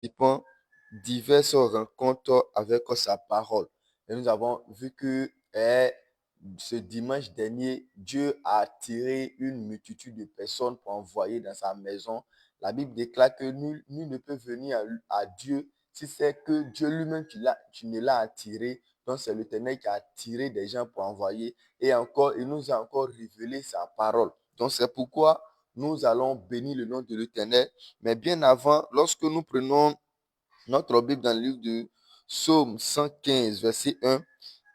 participant diverses rencontres avec sa parole. Et nous avons vu que ce dimanche dernier, Dieu a attiré une multitude de personnes pour envoyer dans sa maison. La Bible déclare que nul ne peut venir à Dieu si c'est que Dieu lui-même qui ne l'a attiré. Donc c'est l'Éternel qui a attiré des gens pour envoyer. Et encore, il nous a encore révélé sa parole. Donc c'est pourquoi nous allons bénir le nom de l'Éternel. Mais bien avant, lorsque nous prenons notre Bible dans le livre de Psaume 115, verset 1,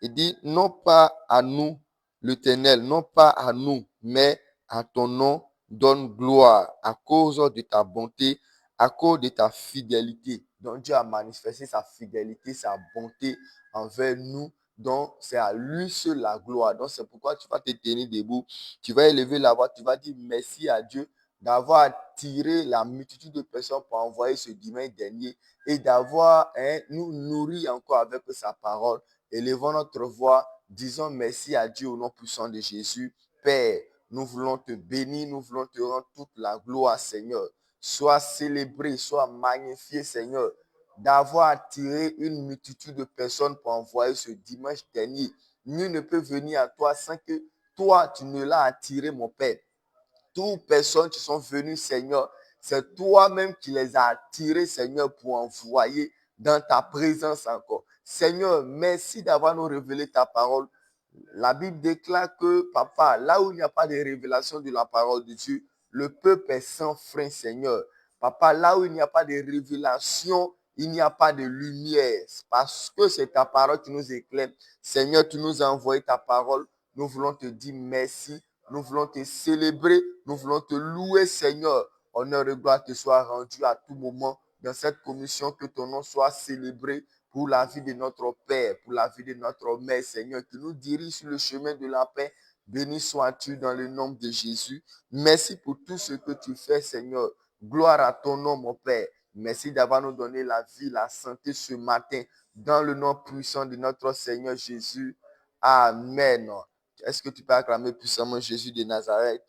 il dit, non pas à nous, l'Éternel, non pas à nous, mais à ton nom, donne gloire à cause de ta bonté, à cause de ta fidélité. Donc Dieu a manifesté sa fidélité, sa bonté envers nous. Donc c'est à lui seul la gloire. Donc c'est pourquoi tu vas te tenir debout, tu vas élever la voix, tu vas dire merci à Dieu d'avoir attiré la multitude de personnes pour envoyer ce dimanche dernier et d'avoir nous nourri encore avec sa parole. Élevons notre voix, disons merci à Dieu au nom puissant de Jésus. Père, nous voulons te bénir, nous voulons te rendre toute la gloire, Seigneur. Sois célébré, sois magnifié, Seigneur, d'avoir attiré une multitude de personnes pour envoyer ce dimanche dernier. Nul ne peut venir à toi sans que toi, tu ne l'as attiré, mon Père. Toutes personnes qui sont venues, Seigneur, c'est toi-même qui les as attirées, Seigneur, pour envoyer dans ta présence encore. Seigneur, merci d'avoir nous révélé ta parole. La Bible déclare que, papa, là où il n'y a pas de révélation de la parole de Dieu, le peuple est sans frein, Seigneur. Papa, là où il n'y a pas de révélation, il n'y a pas de lumière. Parce que c'est ta parole qui nous éclaire. Seigneur, tu nous as envoyé ta parole. Nous voulons te dire merci. Nous voulons te célébrer. Nous voulons te louer, Seigneur. Honneur et gloire te soit rendu à tout moment dans cette commission. Que ton nom soit célébré pour la vie de notre Père, pour la vie de notre Mère, Seigneur, qui nous dirige sur le chemin de la paix. Béni sois-tu dans le nom de Jésus. Merci pour tout ce que tu fais, Seigneur. Gloire à ton nom, mon Père. Merci d'avoir nous donné la vie, la santé ce matin, dans le nom puissant de notre Seigneur Jésus. Amen. Est-ce que tu peux acclamer puissamment Jésus de Nazareth?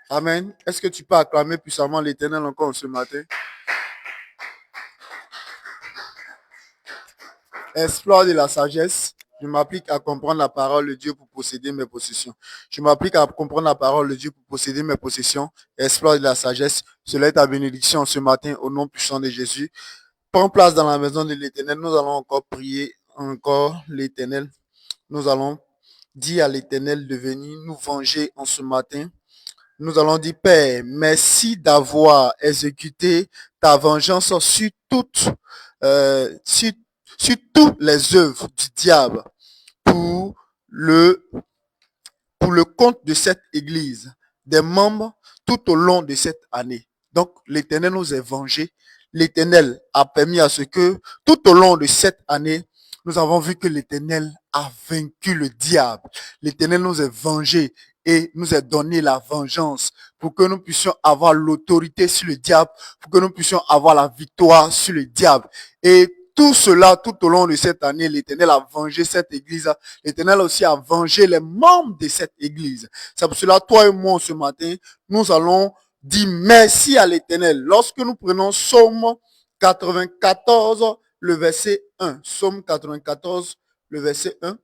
Amen. Est-ce que tu peux acclamer puissamment l'Éternel encore ce matin? Exploit de la sagesse. Je m'applique à comprendre la parole de Dieu pour posséder mes possessions. Je m'applique à comprendre la parole de Dieu pour posséder mes possessions. Exploit de la sagesse. Cela est ta bénédiction ce matin au nom puissant de Jésus. Prends place dans la maison de l'Éternel. Nous allons encore prier encore l'Éternel. Nous allons dire à l'Éternel de venir nous venger en ce matin. Nous allons dire, Père, merci d'avoir exécuté ta vengeance sur toutes, sur toutes les œuvres du diable pour le, pour le compte de cette église, des membres tout au long de cette année. Donc, l'Éternel nous a vengés. L'Éternel a permis à ce que tout au long de cette année, nous avons vu que l'Éternel a vaincu le diable. L'Éternel nous a vengés et nous a donné la vengeance pour que nous puissions avoir l'autorité sur le diable, pour que nous puissions avoir la victoire sur le diable. Et tout cela, tout au long de cette année, l'Éternel a vengé cette église. L'Éternel aussi a vengé les membres de cette église. C'est pour cela, toi et moi, ce matin, nous allons dire merci à l'Éternel. Lorsque nous prenons Psaume 94, le verset 1. Psaume 94, le verset 1.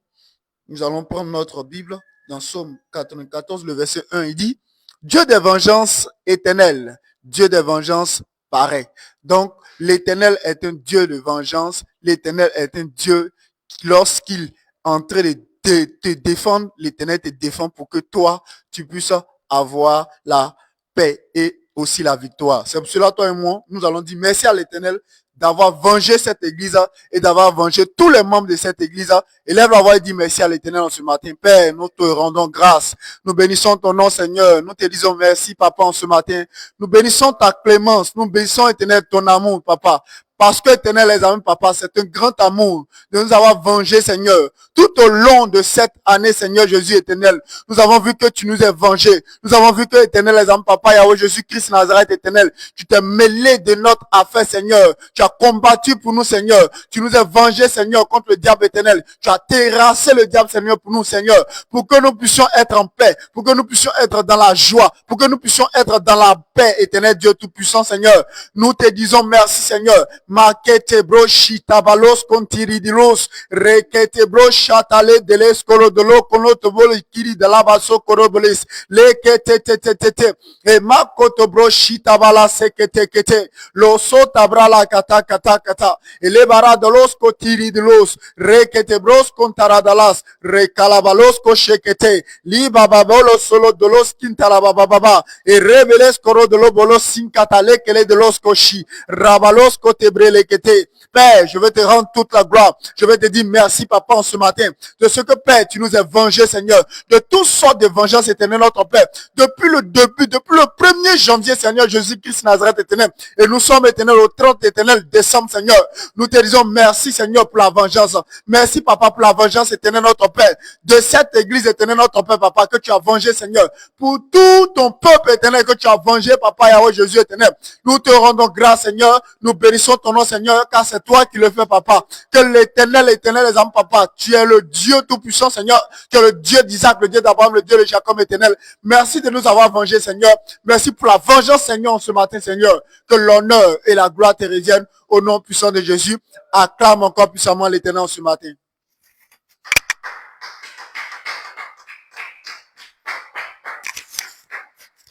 Nous allons prendre notre Bible dans Psaume 94, le verset 1. Il dit, Dieu des vengeances éternelles, Dieu des vengeances pareil. Donc, l'Éternel est un Dieu de vengeance. L'Éternel est un Dieu qui, lorsqu'il est en train de te défendre, l'Éternel te défend pour que toi, tu puisses avoir la paix et aussi la victoire. C'est pour cela, toi et moi, nous allons dire merci à l'Éternel d'avoir vengé cette église et d'avoir vengé tous les membres de cette église. Élève la voix et dit merci à l'Éternel en ce matin. Père, nous te rendons grâce. Nous bénissons ton nom, Seigneur. Nous te disons merci, Papa, en ce matin. Nous bénissons ta clémence. Nous bénissons, Éternel, ton amour, Papa. Parce que, éternel, les amis, papa, c'est un grand amour de nous avoir vengés, Seigneur. Tout au long de cette année, Seigneur Jésus éternel, nous avons vu que tu nous as vengés. Nous avons vu que, éternel, les amis, papa, Yahweh Jésus-Christ Nazareth éternel, tu t'es mêlé de notre affaire, Seigneur. Tu as combattu pour nous, Seigneur. Tu nous as vengés, Seigneur, contre le diable éternel. Tu as terrassé le diable, Seigneur, pour nous, Seigneur. Pour que nous puissions être en paix. Pour que nous puissions être dans la joie. Pour que nous puissions être dans la paix, éternel Dieu Tout-Puissant, Seigneur. Nous te disons merci, Seigneur. Makete bro shitabalos kontiridilos. Rekete bro shatale deles kolodolo konotobol kiri de la baso korobolis. Lekete te te te te. E makoto bro shitabala sekete kete. Loso tabra la kata kata kata. Elebara de los kotiridilos. Rekete bros kontaradalas. Rekalabalos koshekete. Libababolo solo de los kintalabababa. E rebeles koro de lo bolos sinkatale kele de los koshi. Rabalos kotebrele kete. Père, je veux te rendre toute la gloire. Je veux te dire merci, papa, en ce matin. De ce que, Père, tu nous as vengés, Seigneur. De toutes sortes de vengeances, éternel, notre Père. Depuis le début, depuis le 1er janvier, Seigneur, Jésus-Christ Nazareth, éternel. Et nous sommes, éternel, au 30 éternel décembre, Seigneur. Nous te disons merci, Seigneur, pour la vengeance. Merci, papa, pour la vengeance, éternel, notre Père. De cette église, éternel, notre Père, papa, que tu as vengé, Seigneur. Pour tout ton peuple, éternel, que tu as vengé, papa, Yahweh, Jésus, éternel. Nous te rendons grâce, Seigneur. Nous bénissons ton nom, Seigneur, car c'est toi qui le fais, papa. Que l'éternel, les âmes, papa. Tu es le Dieu tout-puissant, Seigneur. Tu es le Dieu d'Isaac, le Dieu d'Abraham, le Dieu de Jacob, éternel. Merci de nous avoir vengés, Seigneur. Merci pour la vengeance, Seigneur, ce matin, Seigneur. Que l'honneur et la gloire te reviennent au nom puissant de Jésus. Acclame encore puissamment l'éternel ce matin.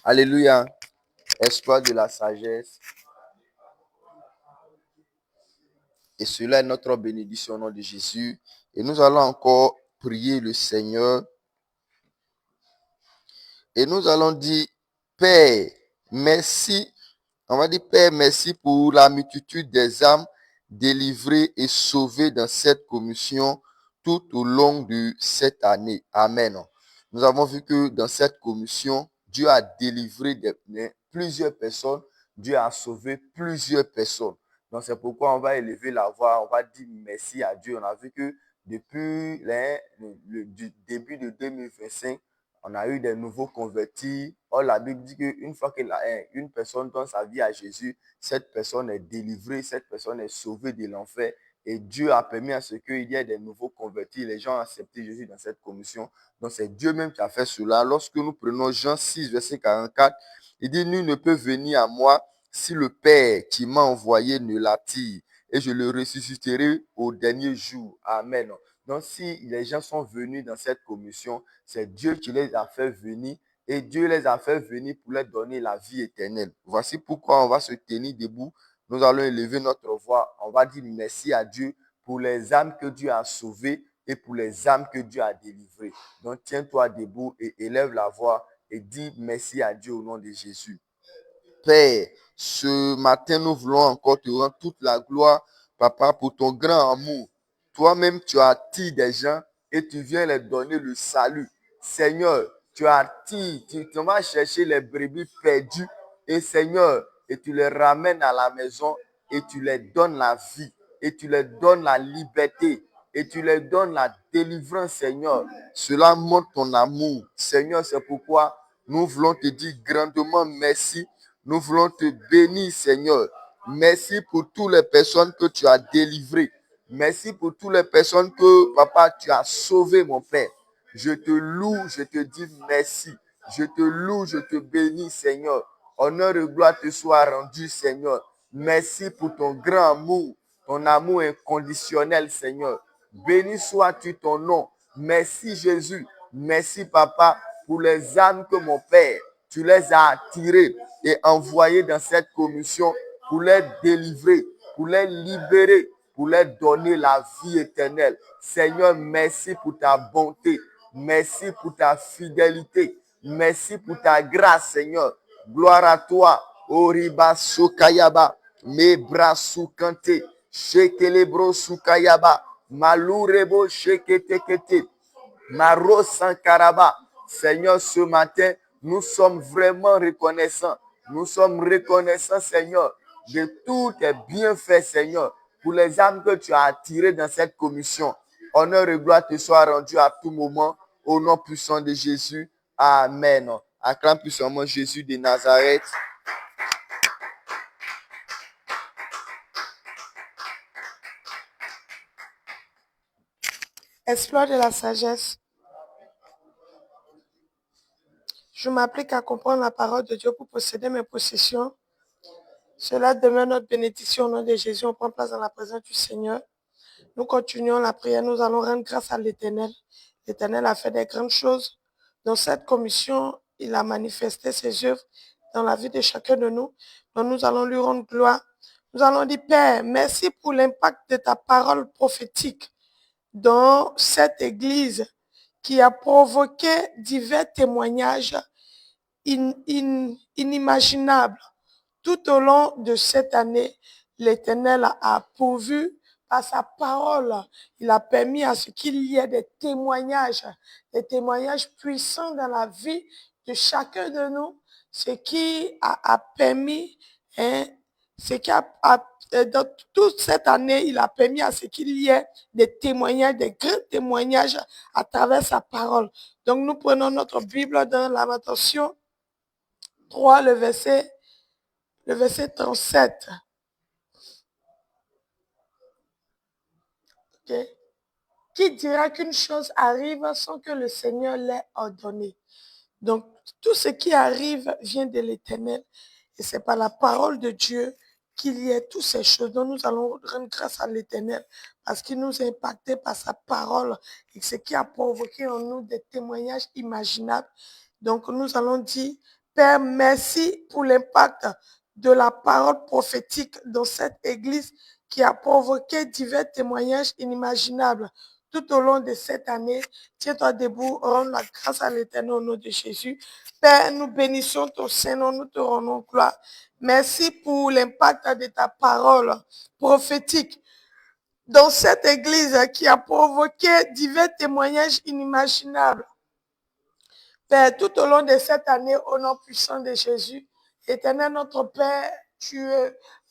Alléluia. Espoir de la sagesse. Et cela est notre bénédiction au nom de Jésus. Et nous allons encore prier le Seigneur. Et nous allons dire, Père, merci. On va dire, Père, merci pour la multitude des âmes délivrées et sauvées dans cette commission tout au long de cette année. Amen. Nous avons vu que dans cette commission, Dieu a délivré plusieurs personnes. Dieu a sauvé plusieurs personnes. Donc, c'est pourquoi on va élever la voix, on va dire merci à Dieu. On a vu que depuis le début de 2025, on a eu des nouveaux convertis. Or, la Bible dit qu'une fois qu'une personne donne sa vie à Jésus, cette personne est délivrée, cette personne est sauvée de l'enfer. Et Dieu a permis à ce qu'il y ait des nouveaux convertis. Les gens ont accepté Jésus dans cette commission. Donc, c'est Dieu même qui a fait cela. Lorsque nous prenons Jean 6, verset 44, il dit, nul ne peut venir à moi si le Père qui m'a envoyé ne l'attire, et je le ressusciterai au dernier jour. Amen. Donc, si les gens sont venus dans cette commission, c'est Dieu qui les a fait venir, et Dieu les a fait venir pour leur donner la vie éternelle. Voici pourquoi on va se tenir debout. Nous allons élever notre voix. On va dire merci à Dieu pour les âmes que Dieu a sauvées et pour les âmes que Dieu a délivrées. Donc, tiens-toi debout et élève la voix et dis merci à Dieu au nom de Jésus. Père, ce matin, nous voulons encore te rendre toute la gloire, papa, pour ton grand amour. Toi-même, tu attires des gens et tu viens leur donner le salut. Seigneur, tu attires, tu vas chercher les brebis perdues et Seigneur, et tu les ramènes à la maison et tu leur donnes la vie et tu leur donnes la liberté et tu leur donnes la délivrance, Seigneur. Cela montre ton amour. Seigneur, c'est pourquoi nous voulons te dire grandement merci. Nous voulons te bénir, Seigneur. Merci pour toutes les personnes que tu as délivrées. Merci pour toutes les personnes que, papa, tu as sauvées, mon Père. Je te loue, je te dis merci. Je te loue, je te bénis, Seigneur. Honneur et gloire te soit rendu, Seigneur. Merci pour ton grand amour, ton amour inconditionnel, Seigneur. Béni sois-tu ton nom. Merci, Jésus. Merci, papa, pour les âmes que mon Père, tu les as attirées et envoyées dans cette commission pour les délivrer, pour les libérer, pour leur donner la vie éternelle. Seigneur, merci pour ta bonté. Merci pour ta fidélité. Merci pour ta grâce, Seigneur. Gloire à toi. Oriba Sukayaba. Mebra Sukante. Shekelebro Sukayaba. Malurebo Sheketekete. Maro Sankaraba. Seigneur, ce matin, nous sommes vraiment reconnaissants. Nous sommes reconnaissants, Seigneur. de tous tes bienfaits, Seigneur, pour les âmes que tu as attirées dans cette commission. Honneur et gloire te soient rendus à tout moment, au nom puissant de Jésus. Amen. Acclame puissamment Jésus de Nazareth. Exploit de la sagesse. Je m'applique à comprendre la parole de Dieu pour posséder mes possessions. Cela demeure notre bénédiction au nom de Jésus. On prend place dans la présence du Seigneur. Nous continuons la prière. Nous allons rendre grâce à l'Éternel. L'Éternel a fait des grandes choses. Dans cette commission, il a manifesté ses œuvres dans la vie de chacun de nous. Donc nous allons lui rendre gloire. Nous allons dire, Père, merci pour l'impact de ta parole prophétique dans cette église qui a provoqué divers témoignages inimaginables. Tout au long de cette année, l'Éternel a pourvu par sa parole. Il a permis à ce qu'il y ait des témoignages puissants dans la vie de chacun de nous, ce qui a permis, dans toute cette année, il a permis à ce qu'il y ait des témoignages, des grands témoignages à travers sa parole. Donc nous prenons notre Bible dans Lamentation 3, le verset 37. Okay. Qui dira qu'une chose arrive sans que le Seigneur l'ait ordonné? Donc, tout ce qui arrive vient de l'Éternel. Et c'est par la parole de Dieu qu'il y ait toutes ces choses. Donc, nous allons rendre grâce à l'Éternel parce qu'il nous a impactés par sa parole et ce qui a provoqué en nous des témoignages imaginables. Donc, nous allons dire, Père, merci pour l'impact de la parole prophétique dans cette église qui a provoqué divers témoignages inimaginables. Tout au long de cette année, tiens-toi debout, rends la grâce à l'Éternel au nom de Jésus. Père, nous bénissons ton Saint-Nom, nous te rendons gloire. Merci pour l'impact de ta parole prophétique dans cette église qui a provoqué divers témoignages inimaginables. Père, tout au long de cette année, au nom puissant de Jésus, Éternel notre Père, tu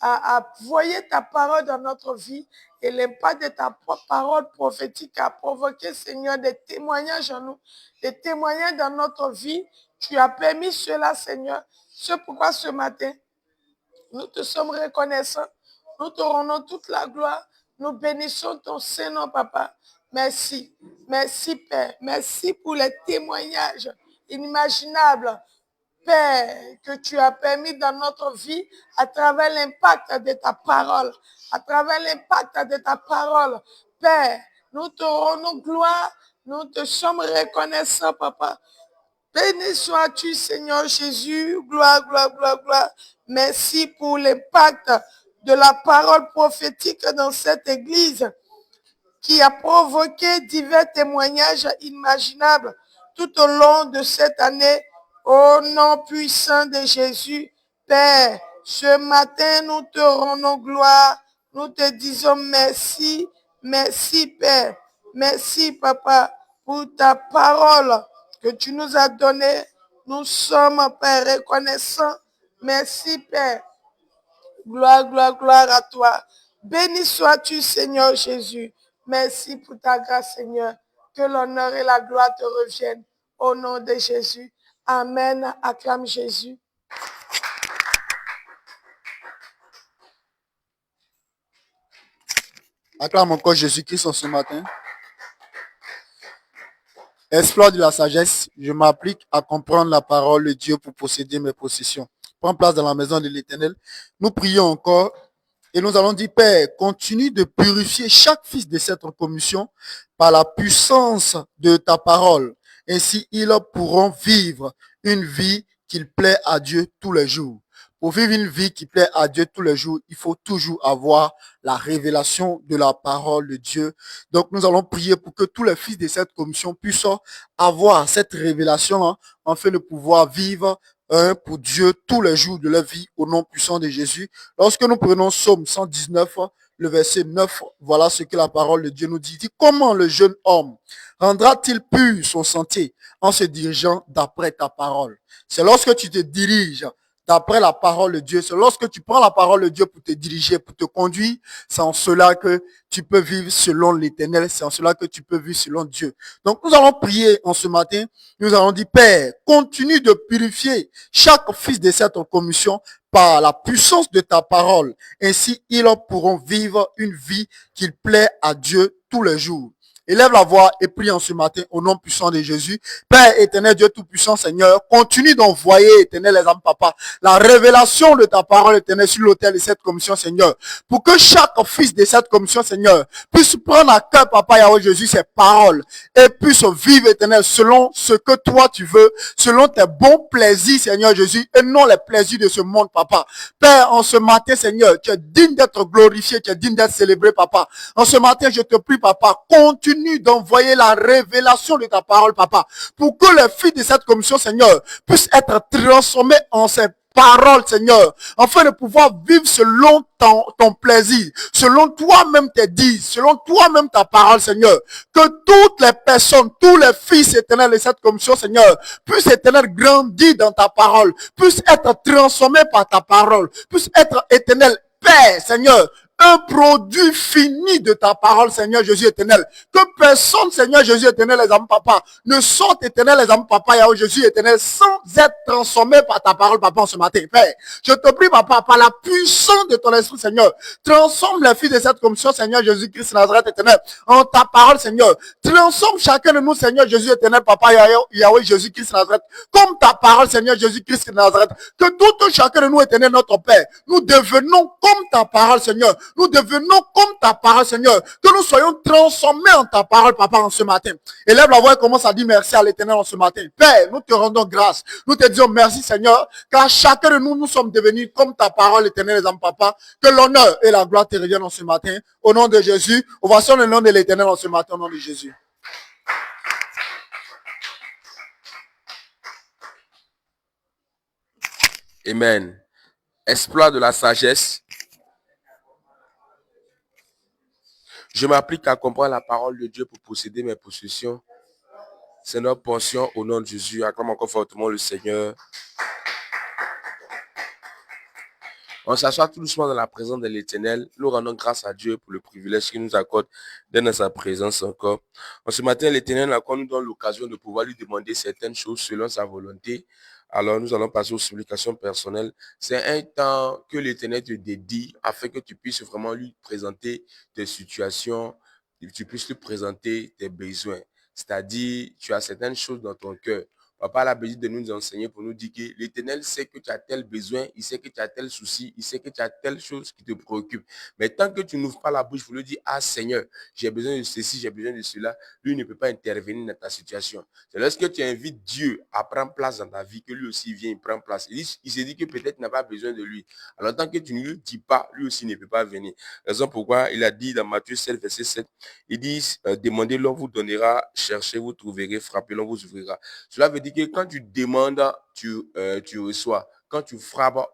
as voyé ta parole dans notre vie et l'impact de ta parole prophétique a provoqué, Seigneur, des témoignages en nous, des témoignages dans notre vie. Tu as permis cela, Seigneur. C'est pourquoi ce matin, nous te sommes reconnaissants. Nous te rendons toute la gloire. Nous bénissons ton Saint-Nom, Papa. Merci. Merci, Père. Merci pour les témoignages inimaginables, Père, que tu as permis dans notre vie à travers l'impact de ta parole. À travers l'impact de ta parole. Père, nous te rendons gloire. Nous te sommes reconnaissants, Papa. Béni sois-tu, Seigneur Jésus. Gloire, gloire, gloire, gloire. Merci pour l'impact de la parole prophétique dans cette église qui a provoqué divers témoignages inimaginables tout au long de cette année. Au nom puissant de Jésus, Père, ce matin, nous te rendons gloire. Nous te disons merci, merci, Père. Merci, Papa, pour ta parole que tu nous as donnée. Nous sommes, Père, reconnaissants. Merci, Père. Gloire, gloire, gloire à toi. Béni sois-tu, Seigneur Jésus. Merci pour ta grâce, Seigneur. Que l'honneur et la gloire te reviennent. Au nom de Jésus. Amen. Acclame Jésus. Acclame encore Jésus-Christ en ce matin. Exploit de la sagesse, je m'applique à comprendre la parole de Dieu pour posséder mes possessions. Prends place dans la maison de l'Éternel. Nous prions encore et nous allons dire, Père, continue de purifier chaque fils de cette commission par la puissance de ta parole. Ainsi, ils pourront vivre une vie qu'il plaît à Dieu tous les jours. Pour vivre une vie qui plaît à Dieu tous les jours, il faut toujours avoir la révélation de la parole de Dieu. Donc, nous allons prier pour que tous les fils de cette commission puissent avoir cette révélation afin de pouvoir vivre pour Dieu tous les jours de leur vie au nom puissant de Jésus. Lorsque nous prenons Psaume 119, le verset 9, voilà ce que la parole de Dieu nous dit. Dit, comment le jeune homme rendra-t-il pur son sentier en se dirigeant d'après ta parole? C'est lorsque tu te diriges d'après la parole de Dieu. C'est lorsque tu prends la parole de Dieu pour te diriger, pour te conduire, c'est en cela que tu peux vivre selon l'Éternel, c'est en cela que tu peux vivre selon Dieu. Donc nous allons prier en ce matin, nous allons dire, Père, continue de purifier chaque fils de cette commission par la puissance de ta parole. Ainsi, ils pourront vivre une vie qui plaît à Dieu tous les jours. Élève la voix et prie en ce matin au nom puissant de Jésus. Père éternel, Dieu tout-puissant, Seigneur, continue d'envoyer, éternel, les âmes, papa, la révélation de ta parole, éternel, sur l'autel de cette commission, Seigneur, pour que chaque fils de cette commission, Seigneur, puisse prendre à cœur, papa, Yahweh Jésus, ces paroles et puisse vivre, éternel, selon ce que toi tu veux, selon tes bons plaisirs, Seigneur Jésus, et non les plaisirs de ce monde, papa. Père, en ce matin, Seigneur, tu es digne d'être glorifié, tu es digne d'être célébré, papa. En ce matin, je te prie, papa, continue d'envoyer la révélation de ta parole, papa, pour que les filles de cette commission, Seigneur, puissent être transformées en ces paroles, Seigneur, afin de pouvoir vivre selon ton plaisir, selon toi-même tes dits, selon toi-même ta parole, Seigneur. Que toutes les personnes, tous les fils éternels de cette commission, Seigneur, puissent éternel grandir dans ta parole, puissent être transformés par ta parole, puissent être éternel Père, Seigneur, un produit fini de ta parole, Seigneur Jésus éternel. Que personne, Seigneur Jésus éternel, les amis papa, ne sont éternels, les amis papa, Yahweh Jésus éternel, sans être transformés par ta parole, papa, en ce matin. Père, je te prie, papa, par la puissance de ton esprit, Seigneur, transforme les filles de cette commission, Seigneur Jésus-Christ Nazareth éternel, en ta parole, Seigneur. Transforme chacun de nous, Seigneur Jésus éternel, papa, Yahweh Jésus-Christ Nazareth, comme ta parole, Seigneur Jésus-Christ Nazareth. Que tout chacun de nous, éternel, notre Père, nous devenons comme ta parole, Seigneur. Nous devenons comme ta parole, Seigneur. Que nous soyons transformés en ta parole, papa, en ce matin. Élève la voix et commence à dire merci à l'éternel en ce matin. Père, nous te rendons grâce. Nous te disons merci, Seigneur, car chacun de nous, nous sommes devenus comme ta parole, éternel, les âmes, papa. Que l'honneur et la gloire te reviennent en ce matin. Au nom de Jésus. Ovation le nom de l'éternel en ce matin, au nom de Jésus. Amen. Exploit de la sagesse. Je m'applique à comprendre la parole de Dieu pour posséder mes possessions. C'est notre portion au nom de Jésus. Acclame encore fortement le Seigneur. On s'assoit tout doucement dans la présence de l'Éternel. Nous rendons grâce à Dieu pour le privilège qu'il nous accorde d'être dans sa présence encore. En ce matin, l'Éternel encore nous donne l'occasion de pouvoir lui demander certaines choses selon sa volonté. Alors, nous allons passer aux supplications personnelles. C'est un temps que l'Éternel te dédie afin que tu puisses vraiment lui présenter tes situations, que tu puisses lui présenter tes besoins. C'est-à-dire, tu as certaines choses dans ton cœur. Papa a l'habitude de nous enseigner pour nous dire que l'Éternel sait que tu as tel besoin, il sait que tu as tel souci, il sait que tu as telle chose qui te préoccupe. Mais tant que tu n'ouvres pas la bouche pour lui dire, ah Seigneur, j'ai besoin de ceci, j'ai besoin de cela, lui ne peut pas intervenir dans ta situation. C'est lorsque tu invites Dieu à prendre place dans ta vie que lui aussi vient prendre place. Il se dit que peut-être tu n'as pas besoin de lui. Alors tant que tu ne lui dis pas, lui aussi ne peut pas venir. Raison pourquoi il a dit dans Matthieu 7, verset 7, il dit, demandez, l'on vous donnera, cherchez, vous trouverez, frappez, l'on vous ouvrira. Cela veut dire que quand tu demandes, tu reçois. Quand tu frappes,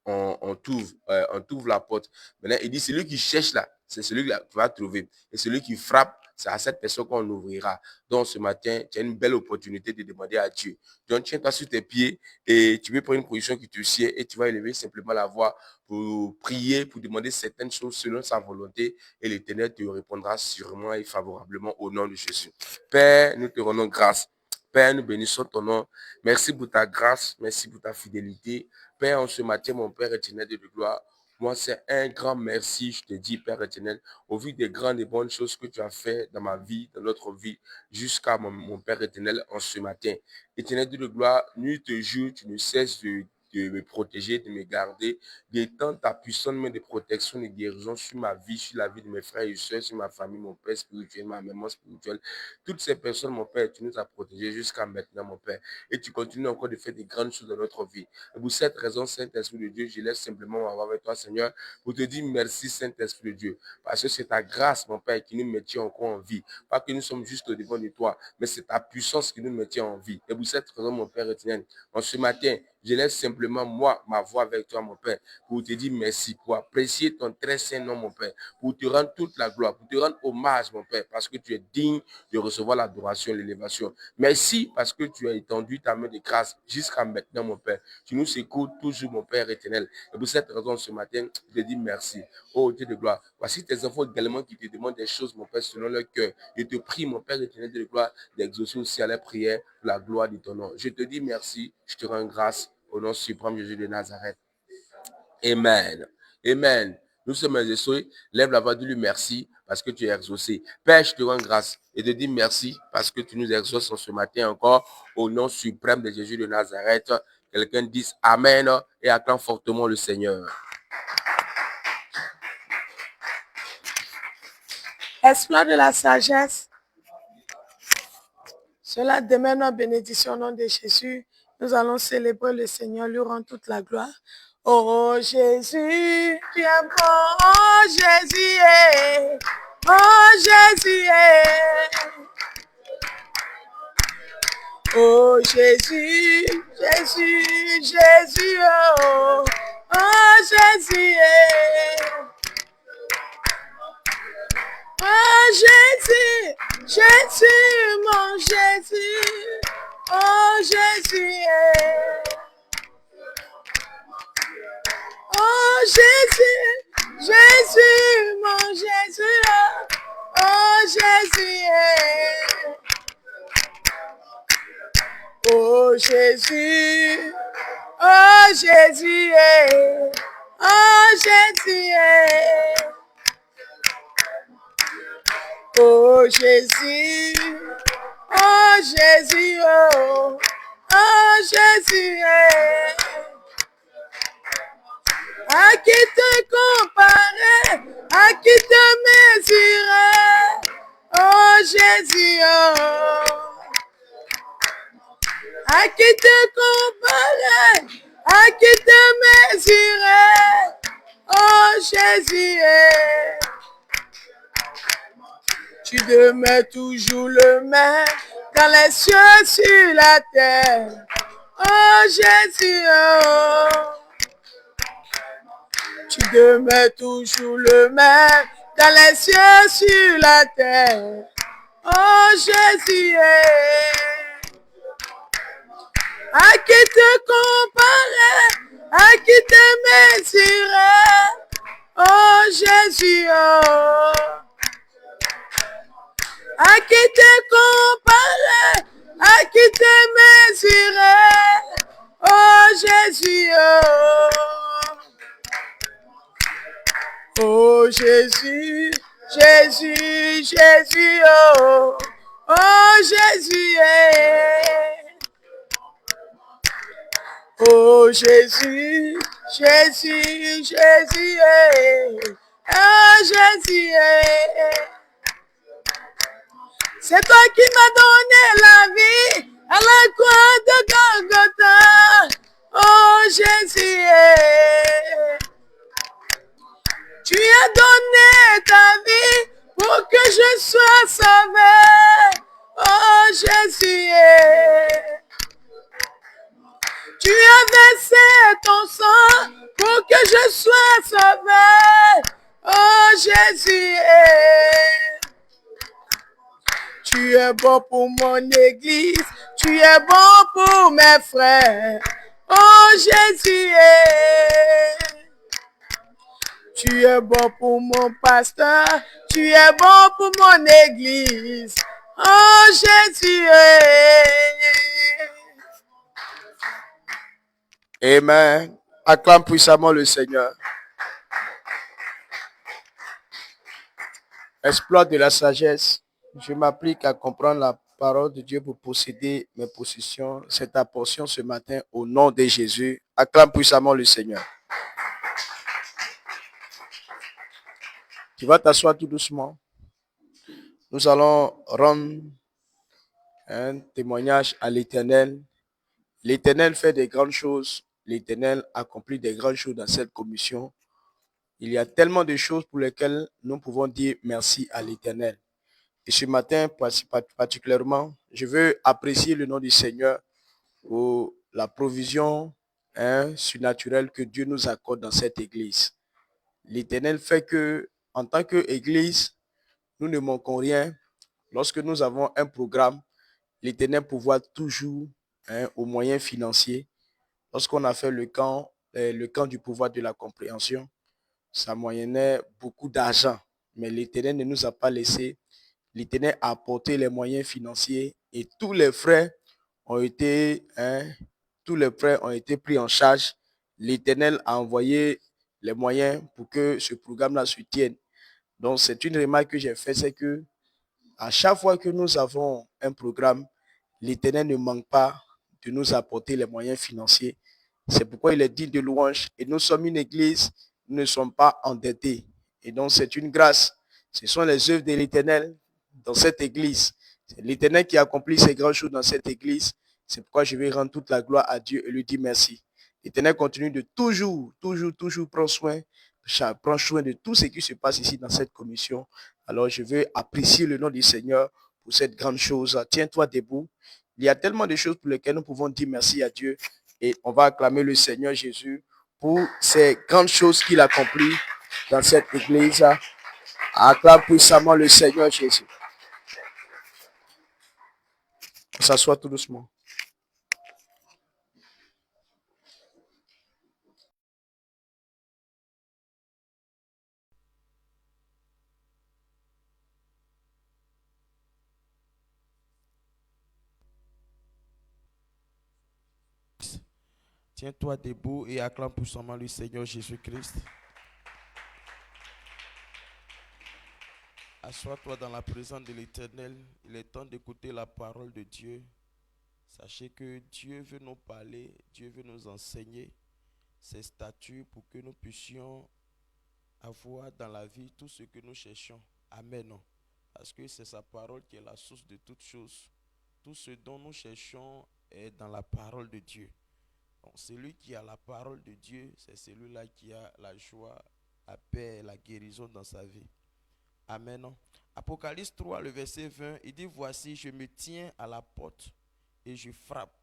on t'ouvre la porte. Maintenant, il dit, celui qui cherche là, c'est celui que tu vas trouver. Et celui qui frappe, c'est à cette personne qu'on ouvrira. Donc, ce matin, tu as une belle opportunité de demander à Dieu. Donc, tiens-toi sur tes pieds et tu veux prendre une position qui te sied et tu vas élever simplement la voix pour prier, pour demander certaines choses selon sa volonté et l'Éternel te répondra sûrement et favorablement au nom de Jésus. Père, nous te rendons grâce. Père, nous bénissons ton nom. Merci pour ta grâce. Merci pour ta fidélité. Père, en ce matin, mon Père éternel de gloire, moi, c'est un grand merci, je te dis, Père éternel, au vu des grandes et bonnes choses que tu as fait dans ma vie, dans notre vie, jusqu'à mon Père éternel en ce matin. Éternel de gloire, nuit et jour, tu ne cesses de me protéger, de me garder, d'étendre ta puissante main de protection et de guérison sur ma vie, sur la vie de mes frères et soeurs, sur ma famille, mon Père spirituel, ma maman spirituelle. Toutes ces personnes, mon Père, tu nous as protégés jusqu'à maintenant, mon Père. Et tu continues encore de faire des grandes choses dans notre vie. Et pour cette raison, Saint-Esprit de Dieu, je laisse simplement m'avoir avec toi, Seigneur, pour te dire merci, Saint-Esprit de Dieu. Parce que c'est ta grâce, mon Père, qui nous maintient encore en vie. Pas que nous sommes juste au devant de toi, mais c'est ta puissance qui nous maintient en vie. Et pour cette raison, mon Père éternel, en ce matin, j'élève simplement moi, ma voix avec toi, mon Père, pour te dire merci, pour apprécier ton très saint nom, mon Père, pour te rendre toute la gloire, pour te rendre hommage, mon Père, parce que tu es digne de recevoir l'adoration, l'élévation. Merci parce que tu as étendu ta main de grâce jusqu'à maintenant, mon Père. Tu nous écoutes toujours, mon Père éternel. Et pour cette raison, ce matin, je te dis merci. Oh Dieu de gloire. Voici tes enfants également qui te demandent des choses, mon Père, selon leur cœur. Je te prie, mon Père éternel de gloire, d'exaucer aussi à la prière pour la gloire de ton nom. Je te dis merci. Je te rends grâce au nom suprême Jésus de Nazareth. Amen. Amen. Nous sommes exaucés. Lève la voix, dis-lui merci parce que tu es exaucé. Père, je te rends grâce et te dis merci parce que tu nous exauces ce matin encore au nom suprême de Jésus de Nazareth. Quelqu'un dise Amen et acclame fortement le Seigneur. Exploit de la sagesse. Cela demeure notre bénédiction au nom de Jésus. Nous allons célébrer le Seigneur, lui rendre toute la gloire. Oh Jésus, tu es bon, oh Jésus, oh Jésus, oh Jésus, Jésus, Jésus, oh Jésus, oh Jésus, Jésus, mon Jésus, oh Jésus, oh Jésus, Jésus, mon Jésus, oh Jésus, oh Jésus, oh Jésus, oh Jésus, oh Jésus, oh Jésus, oh Jésus, à qui te comparer, à qui te mesurer, oh Jésus, à qui te comparer, à qui te mesurer, oh Jésus, tu demeures toujours le même dans les cieux, sur la terre, oh Jésus, tu demeures toujours le même dans les cieux, sur la terre, oh Jésus, à qui te comparer, à qui te mesurer, oh Jésus, à qui te comparer, à qui te mesurer, oh Jésus, oh Jésus, Jésus, Jésus, oh Jésus, oh Jésus, Jésus, Jésus, oh Jésus, c'est toi qui m'as donné la vie à la croix de Golgotha, oh Jésus, tu as donné ta vie pour que je sois sauvé, oh Jésus, tu as versé ton sang pour que je sois sauvé, oh Jésus, tu es bon pour mon église, tu es bon pour mes frères, oh Jésus, tu es bon pour mon pasteur, tu es bon pour mon église, oh Jésus. Amen. Acclame puissamment le Seigneur. Exploit de la sagesse. Je m'applique à comprendre la parole de Dieu pour posséder mes possessions. C'est ta portion ce matin au nom de Jésus. Acclame puissamment le Seigneur. Tu vas t'asseoir tout doucement. Nous allons rendre un témoignage à l'Éternel. L'Éternel fait des grandes choses. L'Éternel accomplit des grandes choses dans cette commission. Il y a tellement de choses pour lesquelles nous pouvons dire merci à l'Éternel. Et ce matin, particulièrement, je veux apprécier le nom du Seigneur pour la provision surnaturel que Dieu nous accorde dans cette église. L'Éternel fait que, en tant qu'église, nous ne manquons rien. Lorsque nous avons un programme, l'Éternel pourvoit toujours aux moyens financiers. Lorsqu'on a fait le camp du pouvoir de la compréhension, ça moyennait beaucoup d'argent. Mais l'Éternel ne nous a pas laissé. L'Éternel a apporté les moyens financiers et tous les frais ont été pris en charge. L'Éternel a envoyé les moyens pour que ce programme-là se tienne. Donc, c'est une remarque que j'ai faite, c'est que à chaque fois que nous avons un programme, l'Éternel ne manque pas de nous apporter les moyens financiers. C'est pourquoi il est dit de louange. Et nous sommes une église, nous ne sommes pas endettés. Et donc, c'est une grâce. Ce sont les œuvres de l'Éternel dans cette église. C'est l'Éternel qui accomplit ces grandes choses dans cette église. C'est pourquoi je vais rendre toute la gloire à Dieu et lui dire merci. L'Éternel continue de toujours prendre soin de tout ce qui se passe ici dans cette commission. Alors, je veux apprécier le nom du Seigneur pour cette grande chose. Tiens-toi debout. Il y a tellement de choses pour lesquelles nous pouvons dire merci à Dieu. Et on va acclamer le Seigneur Jésus pour ces grandes choses qu'il accomplit dans cette église. Acclame puissamment le Seigneur Jésus. On s'assoit tout doucement. Tiens-toi debout et acclame puissamment le Seigneur Jésus-Christ. Assois-toi dans la présence de l'Éternel. Il est temps d'écouter la parole de Dieu. Sachez que Dieu veut nous parler, Dieu veut nous enseigner ses statuts pour que nous puissions avoir dans la vie tout ce que nous cherchons. Amen. Parce que c'est sa parole qui est la source de toutes choses. Tout ce dont nous cherchons est dans la parole de Dieu. Donc, celui qui a la parole de Dieu, c'est celui-là qui a la joie, la paix et la guérison dans sa vie. Amen. Apocalypse 3, le verset 20, il dit: voici, je me tiens à la porte et je frappe.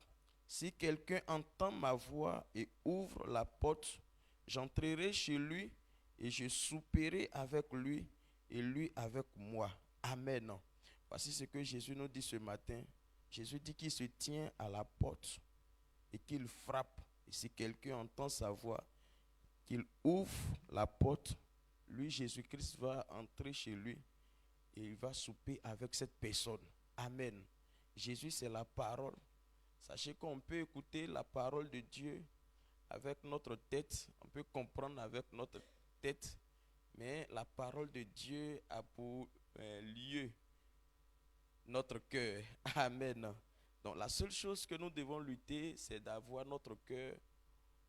Si quelqu'un entend ma voix et ouvre la porte, j'entrerai chez lui et je souperai avec lui et lui avec moi. Amen. Voici ce que Jésus nous dit ce matin. Jésus dit qu'il se tient à la porte et qu'il frappe. Et si quelqu'un entend sa voix, qu'il ouvre la porte, lui, Jésus-Christ, va entrer chez lui et il va souper avec cette personne. Amen. Jésus, c'est la parole. Sachez qu'on peut écouter la parole de Dieu avec notre tête, on peut comprendre avec notre tête, mais la parole de Dieu a pour lieu notre cœur. Amen. Donc la seule chose que nous devons lutter, c'est d'avoir notre cœur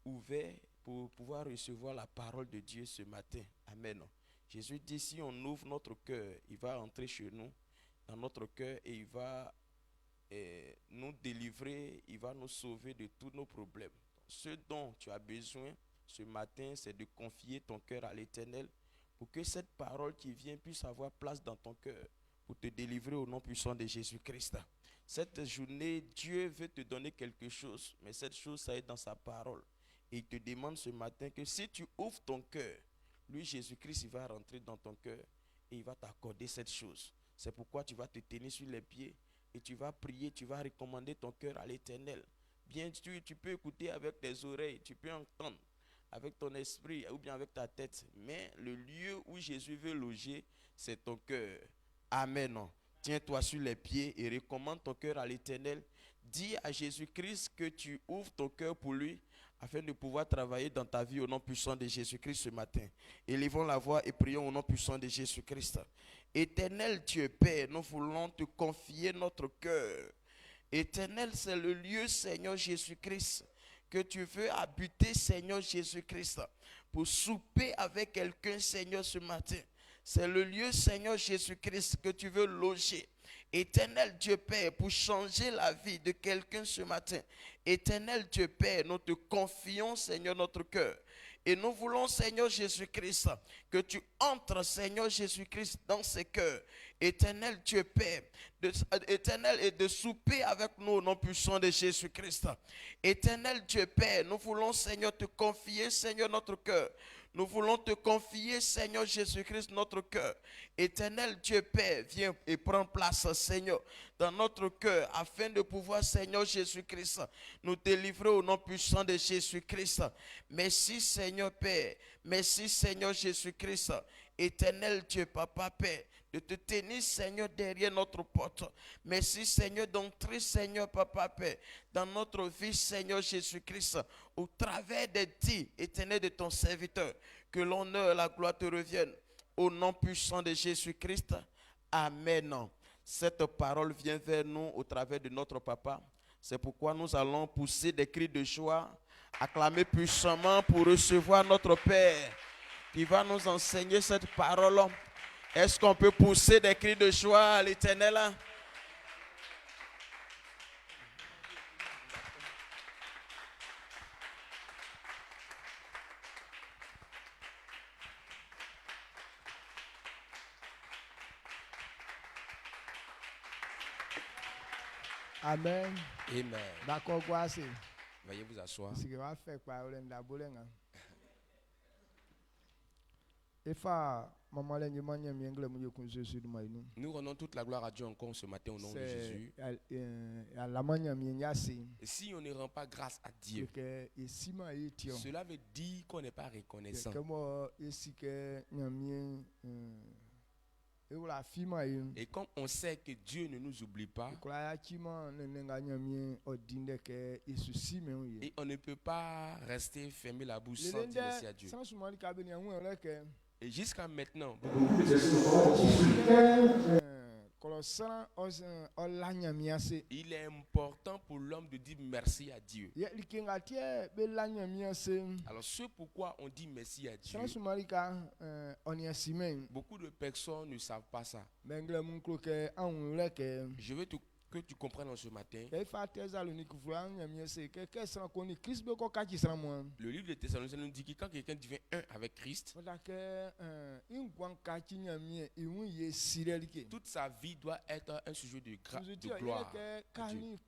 ouvert pour pouvoir recevoir la parole de Dieu ce matin. Amen. Jésus dit, si on ouvre notre cœur, il va entrer chez nous, dans notre cœur, et il va nous délivrer, il va nous sauver de tous nos problèmes. Ce dont tu as besoin ce matin, c'est de confier ton cœur à l'Éternel pour que cette parole qui vient puisse avoir place dans ton cœur pour te délivrer au nom puissant de Jésus-Christ. Cette journée, Dieu veut te donner quelque chose, mais cette chose, ça est dans sa parole. Et il te demande ce matin que si tu ouvres ton cœur, lui, Jésus-Christ, il va rentrer dans ton cœur et il va t'accorder cette chose. C'est pourquoi tu vas te tenir sur les pieds et tu vas prier, tu vas recommander ton cœur à l'Éternel. Bien sûr, tu peux écouter avec tes oreilles, tu peux entendre avec ton esprit ou bien avec ta tête. Mais le lieu où Jésus veut loger, c'est ton cœur. Amen. Tiens-toi sur les pieds et recommande ton cœur à l'Éternel. Dis à Jésus-Christ que tu ouvres ton cœur pour lui afin de pouvoir travailler dans ta vie au nom puissant de Jésus-Christ ce matin. Élevons la voix et prions au nom puissant de Jésus-Christ. Éternel Dieu Père, nous voulons te confier notre cœur. Éternel, c'est le lieu, Seigneur Jésus-Christ, que tu veux habiter, Seigneur Jésus-Christ, pour souper avec quelqu'un, Seigneur, ce matin. C'est le lieu, Seigneur Jésus-Christ, que tu veux loger. Éternel Dieu Père, pour changer la vie de quelqu'un ce matin. Éternel Dieu Père, nous te confions, Seigneur, notre cœur. Et nous voulons, Seigneur Jésus-Christ, que tu entres, Seigneur Jésus-Christ, dans ces cœurs. Éternel Dieu Père, éternel, et de souper avec nous au nom puissant de Jésus-Christ. Éternel Dieu Père, nous voulons, Seigneur, te confier, Seigneur, notre cœur. Nous voulons te confier, Seigneur Jésus-Christ, notre cœur. Éternel Dieu Père, viens et prends place, Seigneur, dans notre cœur, afin de pouvoir, Seigneur Jésus-Christ, nous délivrer au nom puissant de Jésus-Christ. Merci, Seigneur Père. Merci, Seigneur Jésus-Christ. Éternel Dieu, Papa Père, de te tenir, Seigneur, derrière notre porte. Merci, Seigneur, d'entrer, Seigneur, Papa Père, dans notre vie, Seigneur Jésus-Christ, au travers des dits éternels de ton serviteur. Que l'honneur et la gloire te reviennent. Au nom puissant de Jésus-Christ. Amen. Cette parole vient vers nous au travers de notre Papa. C'est pourquoi nous allons pousser des cris de joie, acclamer puissamment pour recevoir notre Père qui va nous enseigner cette parole. Est-ce qu'on peut pousser des cris de joie à l'Éternel? Amen. Amen. D'accord, quoi, c'est. Veuillez vous asseoir. Ce que va faire par le ndabolenga. Et fa maman lengi manya miengle mu yokun Jésus du maïnou. Nous rendons toute la gloire à Dieu encore ce matin au nom de Jésus. C'est la manya mienya c'est. Et si on ne rend pas grâce à Dieu, Que isima yitio. cela veut dire qu'on n'est pas reconnaissant. Que moi ici que nyamien et la fima yin. Et comme on sait que Dieu ne nous oublie pas, Kwa chima nenga nyamien odinde que isusi me. et on ne peut pas rester fermer la bouche sans dire merci à Dieu. Sans soumali kabeni anwe leke. Et jusqu'à maintenant, il est important pour l'homme de dire merci à Dieu. Alors c'est pourquoi on dit merci à Dieu. Beaucoup de personnes ne savent pas ça. Je veux que tu comprennes en ce matin. Le livre de Thessaloniciens nous dit que quand quelqu'un devient un avec Christ, toute sa vie doit être un sujet de gloire à Dieu.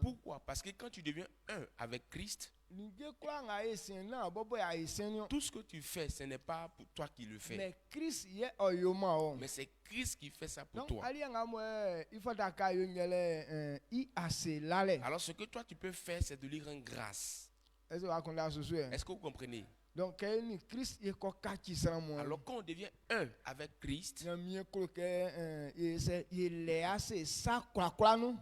Pourquoi? Parce que quand tu deviens un avec Christ, tout ce que tu fais, ce n'est pas pour toi qui le fais. Mais c'est Christ qui fait ça pour toi. Alors ce que toi tu peux faire, c'est de lui rendre grâce. Est-ce que vous comprenez? Donc, alors quand on devient un avec Christ,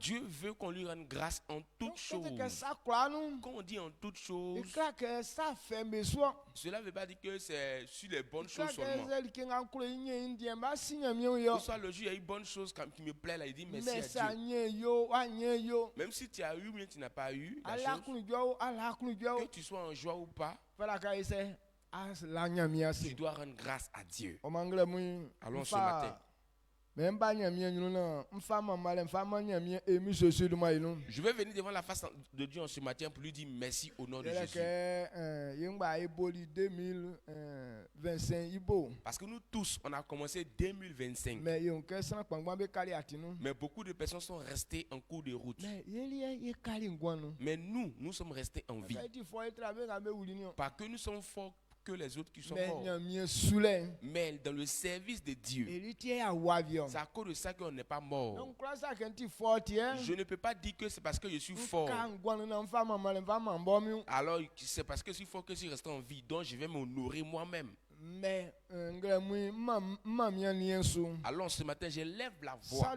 Dieu veut qu'on lui rende grâce en toutes choses. Quand on dit en toutes choses, cela ne veut pas dire que c'est sur les bonnes choses seulement. Que soit le jour, il y a une bonne chose qui me plaît là, il dit merci à Dieu. Même si tu as eu ou bien tu n'as pas eu la chose, que tu sois en joie ou pas, tu dois rendre grâce à Dieu. Allons ce matin. Je vais venir devant la face de Dieu en ce matin pour lui dire merci au nom de Jésus. Parce que nous tous, on a commencé 2025. Mais beaucoup de personnes sont restées en cours de route. Mais nous sommes restés en vie. Pas que nous sommes forts que les autres qui sont morts. Mais dans le service de Dieu, c'est à cause de ça qu'on n'est pas mort. Je ne peux pas dire que c'est parce que je suis fort. Alors c'est parce que je suis fort que je suis resté en vie. Donc je vais m'honorer moi-même. Alors ce matin, je lève la voix.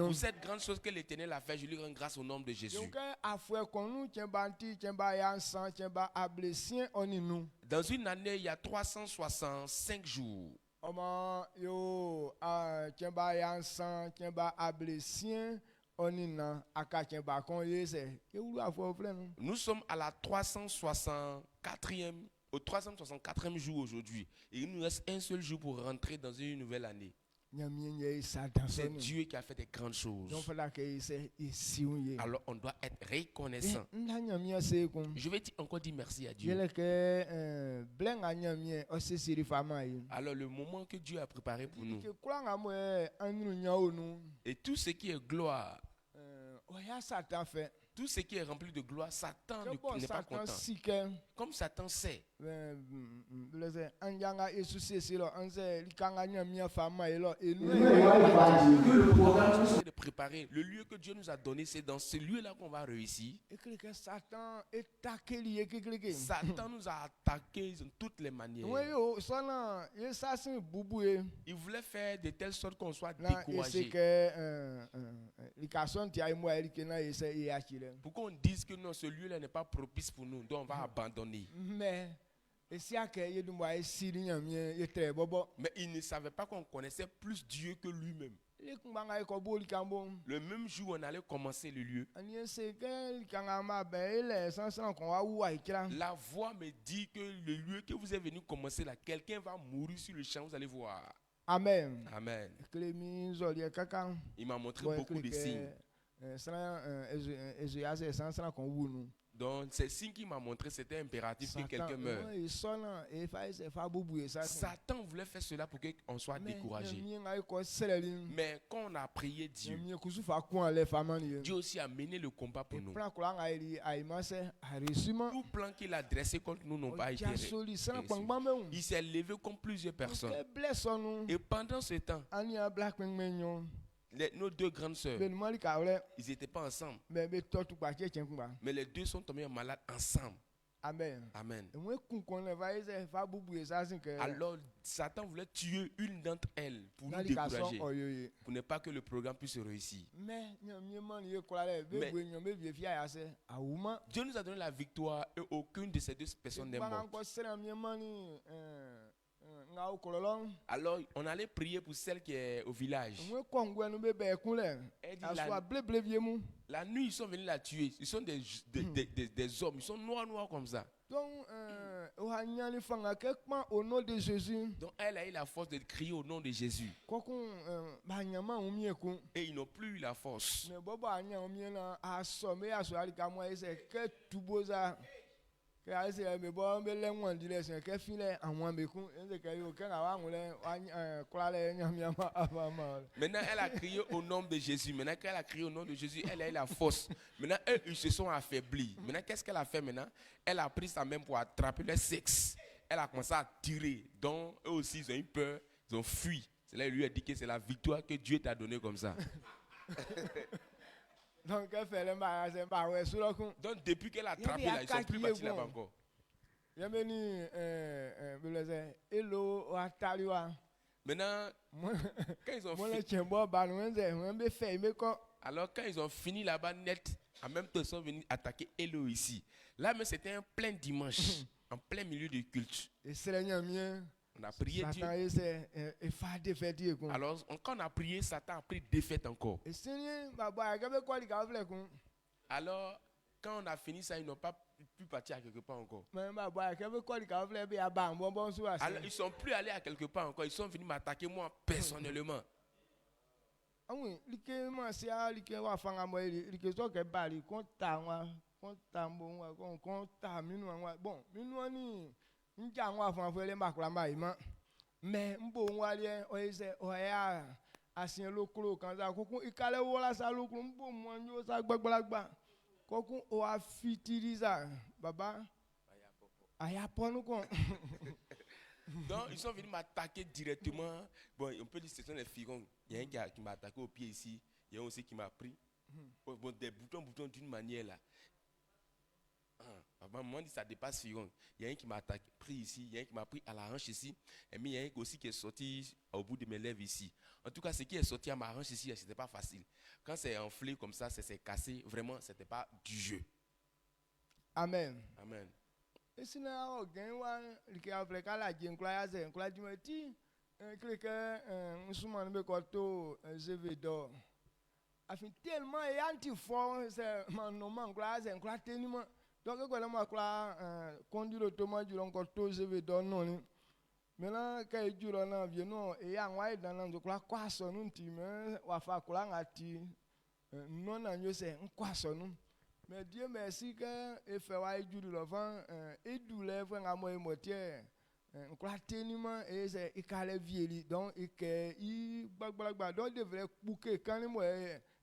Pour cette grande chose que l'Éternel a fait, je lui rends grâce au nom de Jésus. Dans une année, il y a 365 jours. Nous sommes à la 364e au 364e jour aujourd'hui. Et il nous reste un seul jour pour rentrer dans une nouvelle année. C'est Dieu qui a fait des grandes choses. Alors on doit être reconnaissant. Je vais encore dire merci à Dieu. Alors le moment que Dieu a préparé pour nous, et tout ce qui est gloire, tout ce qui est rempli de gloire, Satan n'est pas content. Comme Satan sait, le programme c'est de préparer. Le lieu que Dieu nous a donné, c'est dans ce lieu-là qu'on va réussir. Satan nous a attaqués de toutes les manières. Il voulait faire de telle sorte qu'on soit découragé. Pour qu'on dise que non, ce lieu-là n'est pas propice pour nous, donc on va abandonner. Mais il ne savait pas qu'on connaissait plus Dieu que lui-même. Le même jour où on allait commencer le lieu, la voix me dit que le lieu que vous êtes venu commencer là, quelqu'un va mourir sur le champ, vous allez voir. Amen. Amen. Il m'a montré beaucoup de signes. Donc, ces signes qu'il m'a montré, c'était impératif que quelqu'un meure. Satan voulait faire cela pour qu'on soit découragé. Mais quand on a prié Dieu, Dieu aussi a mené le combat pour nous. Tout plan qu'il a dressé contre nous n'ont pas été réussi. Il s'est levé contre plusieurs personnes. Et pendant ce temps, nos deux grandes sœurs, ils n'étaient pas ensemble. Mais les deux sont tombés malades ensemble. Amen. Amen. Alors, Satan voulait tuer une d'entre elles pour nous décourager, pour ne pas que le programme puisse réussir. Mais Dieu nous a donné la victoire et aucune de ces deux personnes n'est morte. Alors, on allait prier pour celle qui est au village. Elle dit, la nuit, ils sont venus la tuer. Ils sont des hommes. Ils sont noirs comme ça. Donc, elle a eu la force de crier au nom de Jésus. Et ils n'ont plus eu la force. Maintenant, elle a crié au nom de Jésus. Maintenant qu'elle a crié au nom de Jésus, elle a eu la force. Maintenant, eux, ils se sont affaiblis. Maintenant, qu'est-ce qu'elle a fait maintenant? Elle a pris sa main pour attraper le sexe. Elle a commencé à tirer. Donc, eux aussi, ils ont eu peur. Ils ont fui. C'est là qu'il lui a dit que c'est la victoire que Dieu t'a donnée comme ça. Donc, depuis qu'elle a attrapé là, ils sont plus partis là-bas encore. Maintenant, quand ils ont fini, alors quand ils ont fini là-bas net, en même temps ils sont venus attaquer Elo ici. Là, mais c'était un plein dimanche, en plein milieu du culte. On a prié Dieu. Alors, quand on a prié, Satan a pris défaite encore. Alors, quand on a fini ça, ils n'ont pas pu partir à quelque part encore. Alors, ils ne sont plus allés à quelque part encore. Ils sont venus m'attaquer moi personnellement. Mais donc, ils sont venus m'attaquer directement. Bon, on peut dire que ce sont les figons. Il y a un qui m'a attaqué au pied ici. Il y a un aussi qui m'a pris. Bon, des boutons d'une manière là. À un moment, ça dépasse figon. Il y a un qui m'a attaqué, pris ici. Il y a un qui m'a pris à la hanche ici. Et mais il y a un aussi qui est sorti au bout de mes lèvres ici. En tout cas, ce qui est sorti à ma hanche ici, ce n'était pas facile. Quand c'est enflé comme ça, c'est cassé. Vraiment, ce n'était pas du jeu. Amen. Amen. Et sinon, tellement Donc quand on a conduit l'automate du encore tout je vais donner. Maintenant quand il dure là vient non et en ouais dans l'endroit quoi son nous time wa fa kula ngati non na yo c'est quoi son nous. Mais Dieu merci que il fait ouais dure le vent et douleur vraiment moi moitié quoi teniment et c'est il calait vieilli donc il bagba donc devrait bouquer quand moi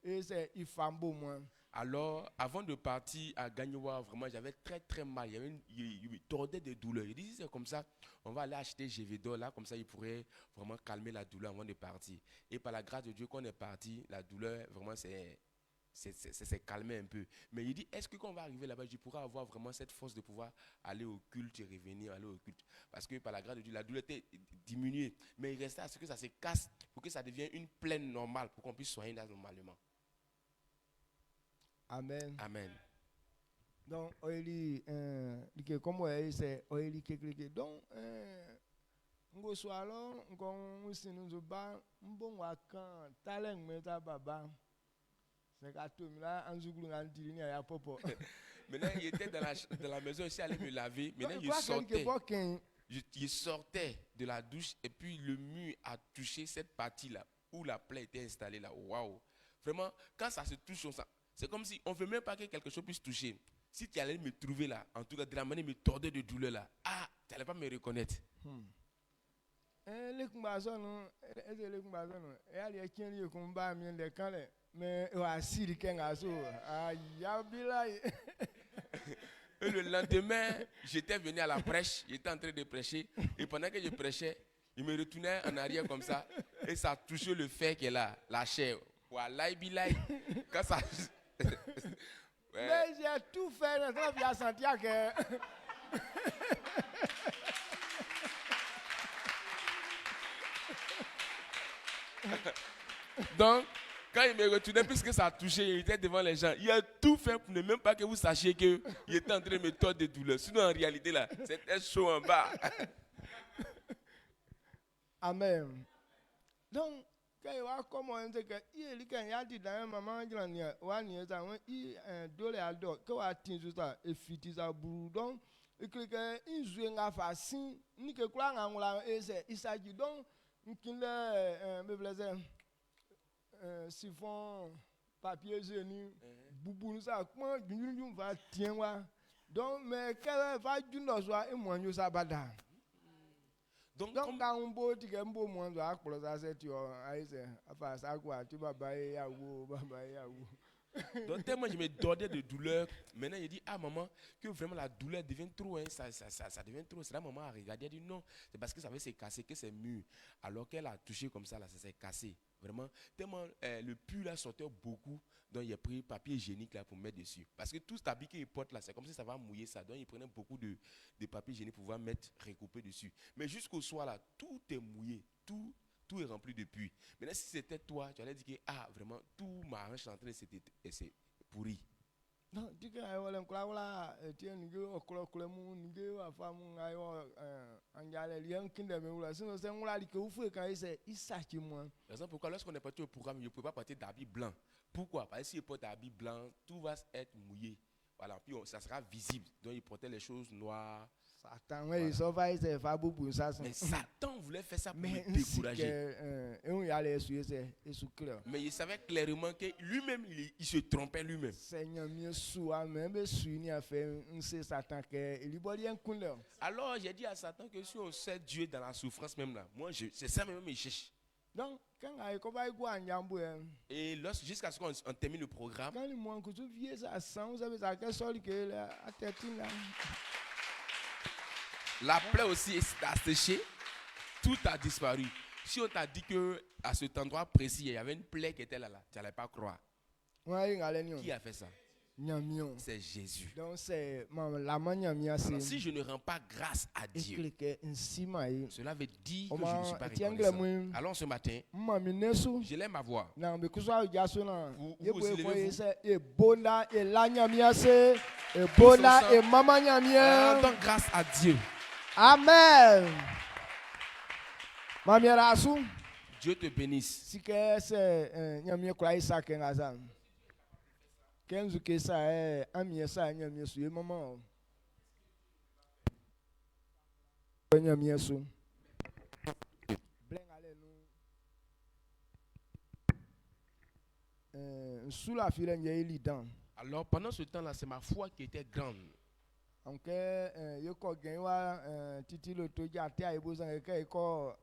et c'est il femme beau moi. Alors, avant de partir à Gagnoua, vraiment, j'avais très très mal. Il me tordait de douleur. Il dit, si c'est comme ça, on va aller acheter GVDO là, comme ça, il pourrait vraiment calmer la douleur avant de partir. Et par la grâce de Dieu, quand on est parti, la douleur, vraiment, c'est calmé un peu. Mais il dit, est-ce que quand on va arriver là-bas, je pourrai avoir vraiment cette force de pouvoir aller au culte et revenir, aller au culte. Parce que par la grâce de Dieu, la douleur était diminuée. Mais il restait à ce que ça se casse pour que ça devienne une plaine normale, pour qu'on puisse soigner là normalement. Amen. Amen. Donc, comme c'est donc, on soit alors, on se nous bat, bon, quand talent, mais ta baba, c'est qu'à tout là, en jouant en dîner à popo. Maintenant, il était dans la maison, il s'est allé me laver. Maintenant, il sortait de la douche et puis le mur a touché cette partie-là où la plaie était installée là. Waouh! Vraiment, quand ça se touche, c'est comme si on ne veut même pas que quelque chose puisse toucher. Si tu allais me trouver là, en tout cas, de la manière me tordait de douleur là, tu n'allais pas me reconnaître. Et le lendemain, j'étais venu à la prêche, j'étais en train de prêcher, et pendant que je prêchais, il me retournait en arrière comme ça, et ça touchait le fer qui est là, la chair. Voilà, quand ça. Ouais. Mais j'ai tout fait, je bien sentir que. Donc, quand il me retournait, puisque ça a touché, il était devant les gens. Il a tout fait pour ne même pas que vous sachiez qu'il était en train de me tordre de douleur. Sinon, en réalité, là, c'était chaud en bas. Amen. Donc, quand il va commencer que il y a dit dans maman il dole ado que va tinzu ça et fiti ça boudon et que il joue nga facile ni que quoi ngula et il s'agit donc qu'il me plaisait siphon papier génie boubou ça comment du va tiens donc mais qu'elle va du no soit et moi ça bada. Donc quand on boit tu gagnes beau moins de accord ça c'est tu as enfin ça quoi tu vas bailler à vous donc tellement je me dordais de douleur. Maintenant il dit maman que vraiment la douleur devient trop ça devient trop. C'est là maman a regardé, elle dit non, c'est parce que ça veut se casser que c'est mûr. Alors qu'elle a touché comme ça là, ça s'est cassé. Vraiment tellement le pus là sortait beaucoup. Donc il a pris papier hygiénique là pour mettre dessus. Parce que tout cet habit qu'il porte là, c'est comme si ça va mouiller ça. Donc il prenait beaucoup de papier hygiénique pour pouvoir mettre, recouper dessus. Mais jusqu'au soir là, tout est mouillé, tout est rempli de pluie. Maintenant si c'était toi, tu allais dire que vraiment tout ma hanche en train de se pourri. Non, tu sais, voilà, tiens, nous raison pourquoi lorsqu'on est parti au programme, je ne pouvais pas porter d'habits blancs. Pourquoi? Parce que si je porte d'habits blancs, tout va être mouillé. Voilà, puis ça sera visible. Donc il portait les choses noires. Satan, oui, ça va être fait beaucoup ça. Mais Satan voulait faire ça pour me décourager. Mais il savait clairement que lui-même, il se trompait lui-même. Alors j'ai dit à Satan que si on sait Dieu dans la souffrance même là, moi c'est ça même il cherche. Donc, et jusqu'à ce qu'on termine le programme, la plaie aussi a séché, tout a disparu. Si on t'a dit qu'à cet endroit précis, il y avait une plaie qui était là, tu n'allais pas croire. Qui a fait ça? C'est Jésus. Donc c'est la manière. Si je ne rends pas grâce à Dieu, cela veut dire que je ne suis pas reconnaissant. Alors ce matin, je l'aime ma voix. Vous aussi, rendons grâce à Dieu. Amen. Dieu te bénisse. Kenzo que ça est ami ça nyamie so maman. Nyamie so. Blen ale nous sous la file n'y a dans. Alors pendant ce temps-là, c'est ma foi qui était grande. Donc yoko genwa titi le toja te aibo zanga ke ko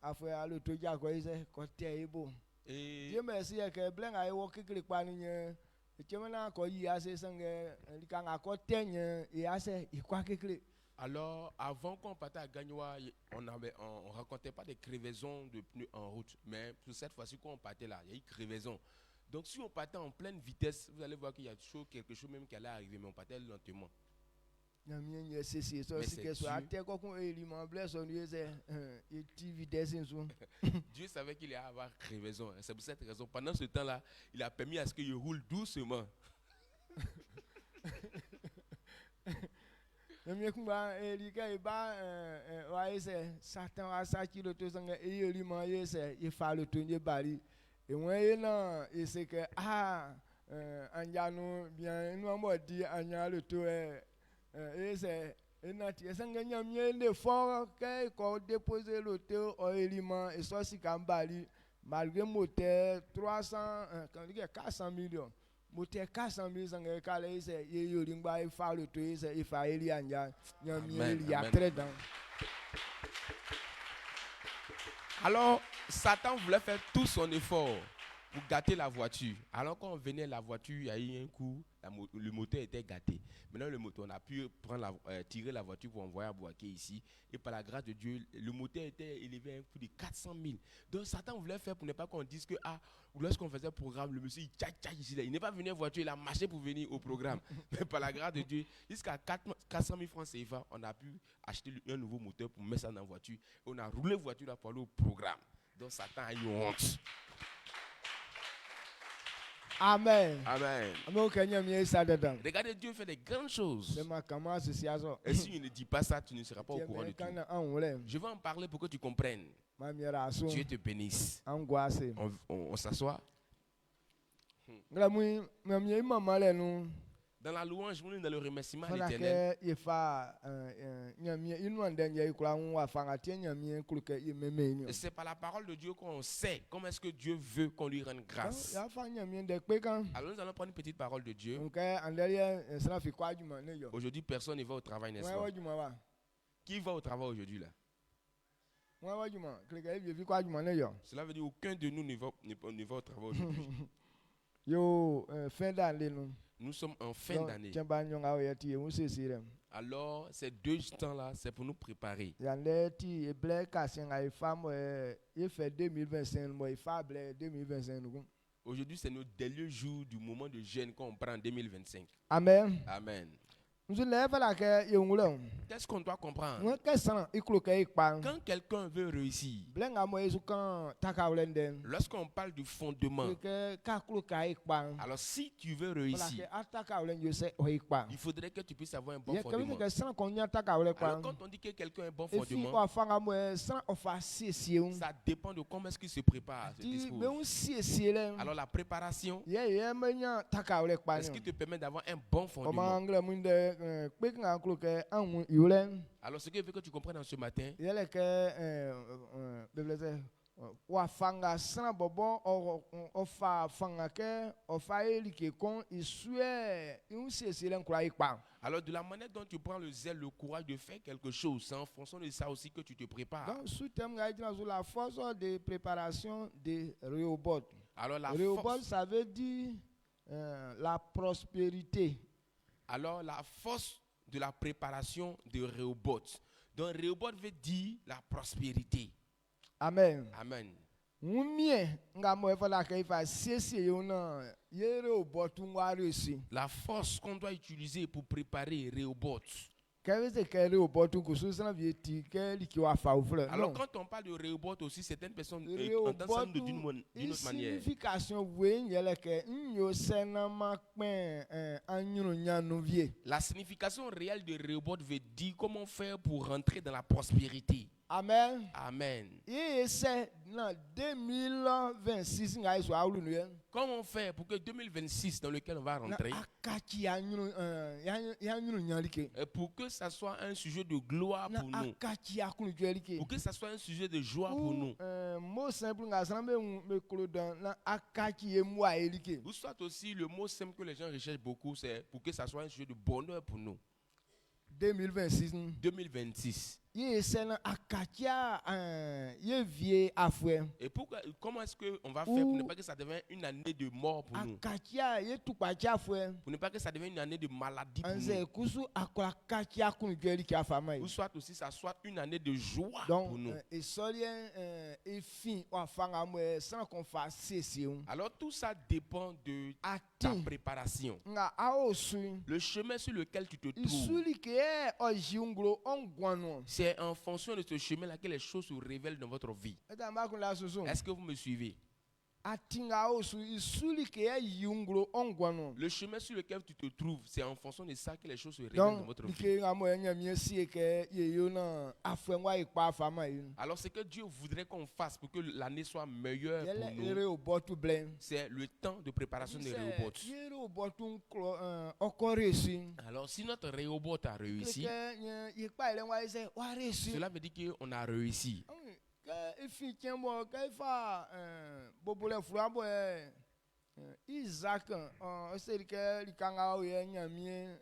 afia le toja ko ise ko te aibo. Et Dieu merci que blen ai wo kikli kwa ni chemana ko yi ase sanga likanga ko tenye e ase ikwa kikli. alors, avant qu'on partait à Gagnoua, on racontait pas des crevaisons de pneus en route. Mais pour cette fois-ci, quand on partait là, il y a eu crevaison. Donc, si on partait en pleine vitesse, vous allez voir qu'il y a quelque chose même qui allait arriver, mais on partait lentement. Mais c'est que soit terre qu'on élément blesse on lui c'est vitesse Dieu savait qu'il allait avoir crevaison. C'est pour cette raison, pendant ce temps-là, il a permis à ce qu'il roule doucement. Mais kumba elika iba wa c'est Satan a saki le to sanga e élément c'est il fa le tonye bari et moi et c'est que anya no bien nous on dit anya le to et c'est nati sanga nyamie le fort que ko déposer le to au élément et ça si kambali malgré moteur 400 millions moteur 400 000 sanga kala c'est yoringba il fa le to c'est il fa eli anya nyamie il y a très dans. Alors, Satan voulait faire tout son effort pour gâter la voiture. Alors, quand on venait la voiture, il y a eu un coup, le moteur était gâté. Maintenant, le moteur, on a pu tirer la voiture pour envoyer à Boaké ici. Et par la grâce de Dieu, le moteur était élevé à un coût de 400 000. Donc, Satan voulait faire pour ne pas qu'on dise que, lorsqu'on faisait le programme, le monsieur, il n'est pas venu en voiture, il a marché pour venir au programme. Mais par la grâce de Dieu, jusqu'à 400 000 francs CFA, on a pu acheter un nouveau moteur pour mettre ça dans la voiture. Et on a roulé la voiture là pour aller au programme. Donc, Satan a eu honte. Amen. Amen. Regardez, Dieu fait des grandes choses. Et si je ne dis pas ça, tu ne seras pas au courant de tout. Je vais en parler pour que tu comprennes. Dieu te bénisse. On s'assoit. Dans la louange, dans le remerciement à l'Éternel. C'est par la parole de Dieu qu'on sait comment est-ce que Dieu veut qu'on lui rende grâce. Alors nous allons prendre une petite parole de Dieu. Aujourd'hui, personne ne va au travail, n'est-ce pas? Qui va au travail aujourd'hui là? Cela veut dire aucun de nous ne va au travail aujourd'hui. Fin d'année. Nous sommes en fin d'année. Alors, ces 2 temps-là, c'est pour nous préparer. Aujourd'hui, c'est notre dernier jour du moment de jeûne qu'on prend en 2025. Amen. Amen. Qu'est-ce qu'on doit comprendre? Quand quelqu'un veut réussir, lorsqu'on parle du fondement, alors si tu veux réussir, il faudrait que tu puisses avoir un bon fondement. Alors quand on dit que quelqu'un a un bon fondement, ça dépend de comment est-ce qu'il se prépare, se dispose. Alors la préparation, est-ce qui te permet d'avoir un bon fondement? Alors ce que je veux que tu comprennes ce matin, alors de la manière dont tu prends le zèle, le courage de faire quelque chose, c'est en fonction de ça aussi que tu te prépares. Donc sous thème la force de préparation de Rehoboth. Alors la Rehoboth, ça veut dire la prospérité. Alors la force de la préparation de Rehoboth. Donc Rehoboth veut dire la prospérité. Amen. Amen. La force qu'on doit utiliser pour préparer Rehoboth. Alors quand on parle de Rehoboth aussi, certaines personnes entendent ça d'une autre manière. La signification réelle de Rehoboth veut dire comment faire pour rentrer dans la prospérité. Amen. Amen. Et c'est en 2026 comment faire pour que 2026 dans lequel on va na rentrer, akachi ya nyuru ya nyuru nyalike pour que ça soit un sujet de gloire na pour nous, akachi ya kunu jwelike pour que ça soit un sujet de joie pour nous, mo simple nga san me kolo dan na akachi ye mwa elike ou soit aussi le mot simple que les gens recherchent beaucoup, c'est pour que ça soit un sujet de bonheur pour nous. 2026 2026. ye se na akachi ya ye vie afwe Et comment est-ce qu'on va faire pour ne pas que ça devienne une année de mort pour nous, akachi ya ye tukpachi afwe pour ne pas que ça devienne une année de maladie pour anze nous, kusu akola akachi ya kunu jwelike afama ou yi soit aussi ça soit une année de joie donc pour nous. esolien efin wafanga mwe sans qu'on fasse cesser Alors tout ça dépend de ta ati préparation. nga aosu Le chemin sur lequel tu te trouves, isuli ke ojiunglo ongwano c'est en fonction de ce chemin-là que les choses se révèlent dans votre vie. eta makunda susu Est-ce que vous me suivez? ati nga aosu isuli ke yiunglo ongwano Le chemin sur lequel tu te trouves, c'est en fonction de ça que les choses se révèlent dans donc votre vie. like nga mo enya miesi ke yeyo na afengwa ikpa afama yi Alors ce que Dieu voudrait qu'on fasse pour que l'année soit meilleure yele pour ere nous, obotu blen c'est le temps de préparation des Rehoboth. yere obotu okoresi Alors si notre Rehoboth a réussi, ke ikpa ile wa ise wa resi cela veut dire qu'on a réussi. ke ifi tiembo ke ifa bobole furabo Isaac oseri ke likanga oye nyamie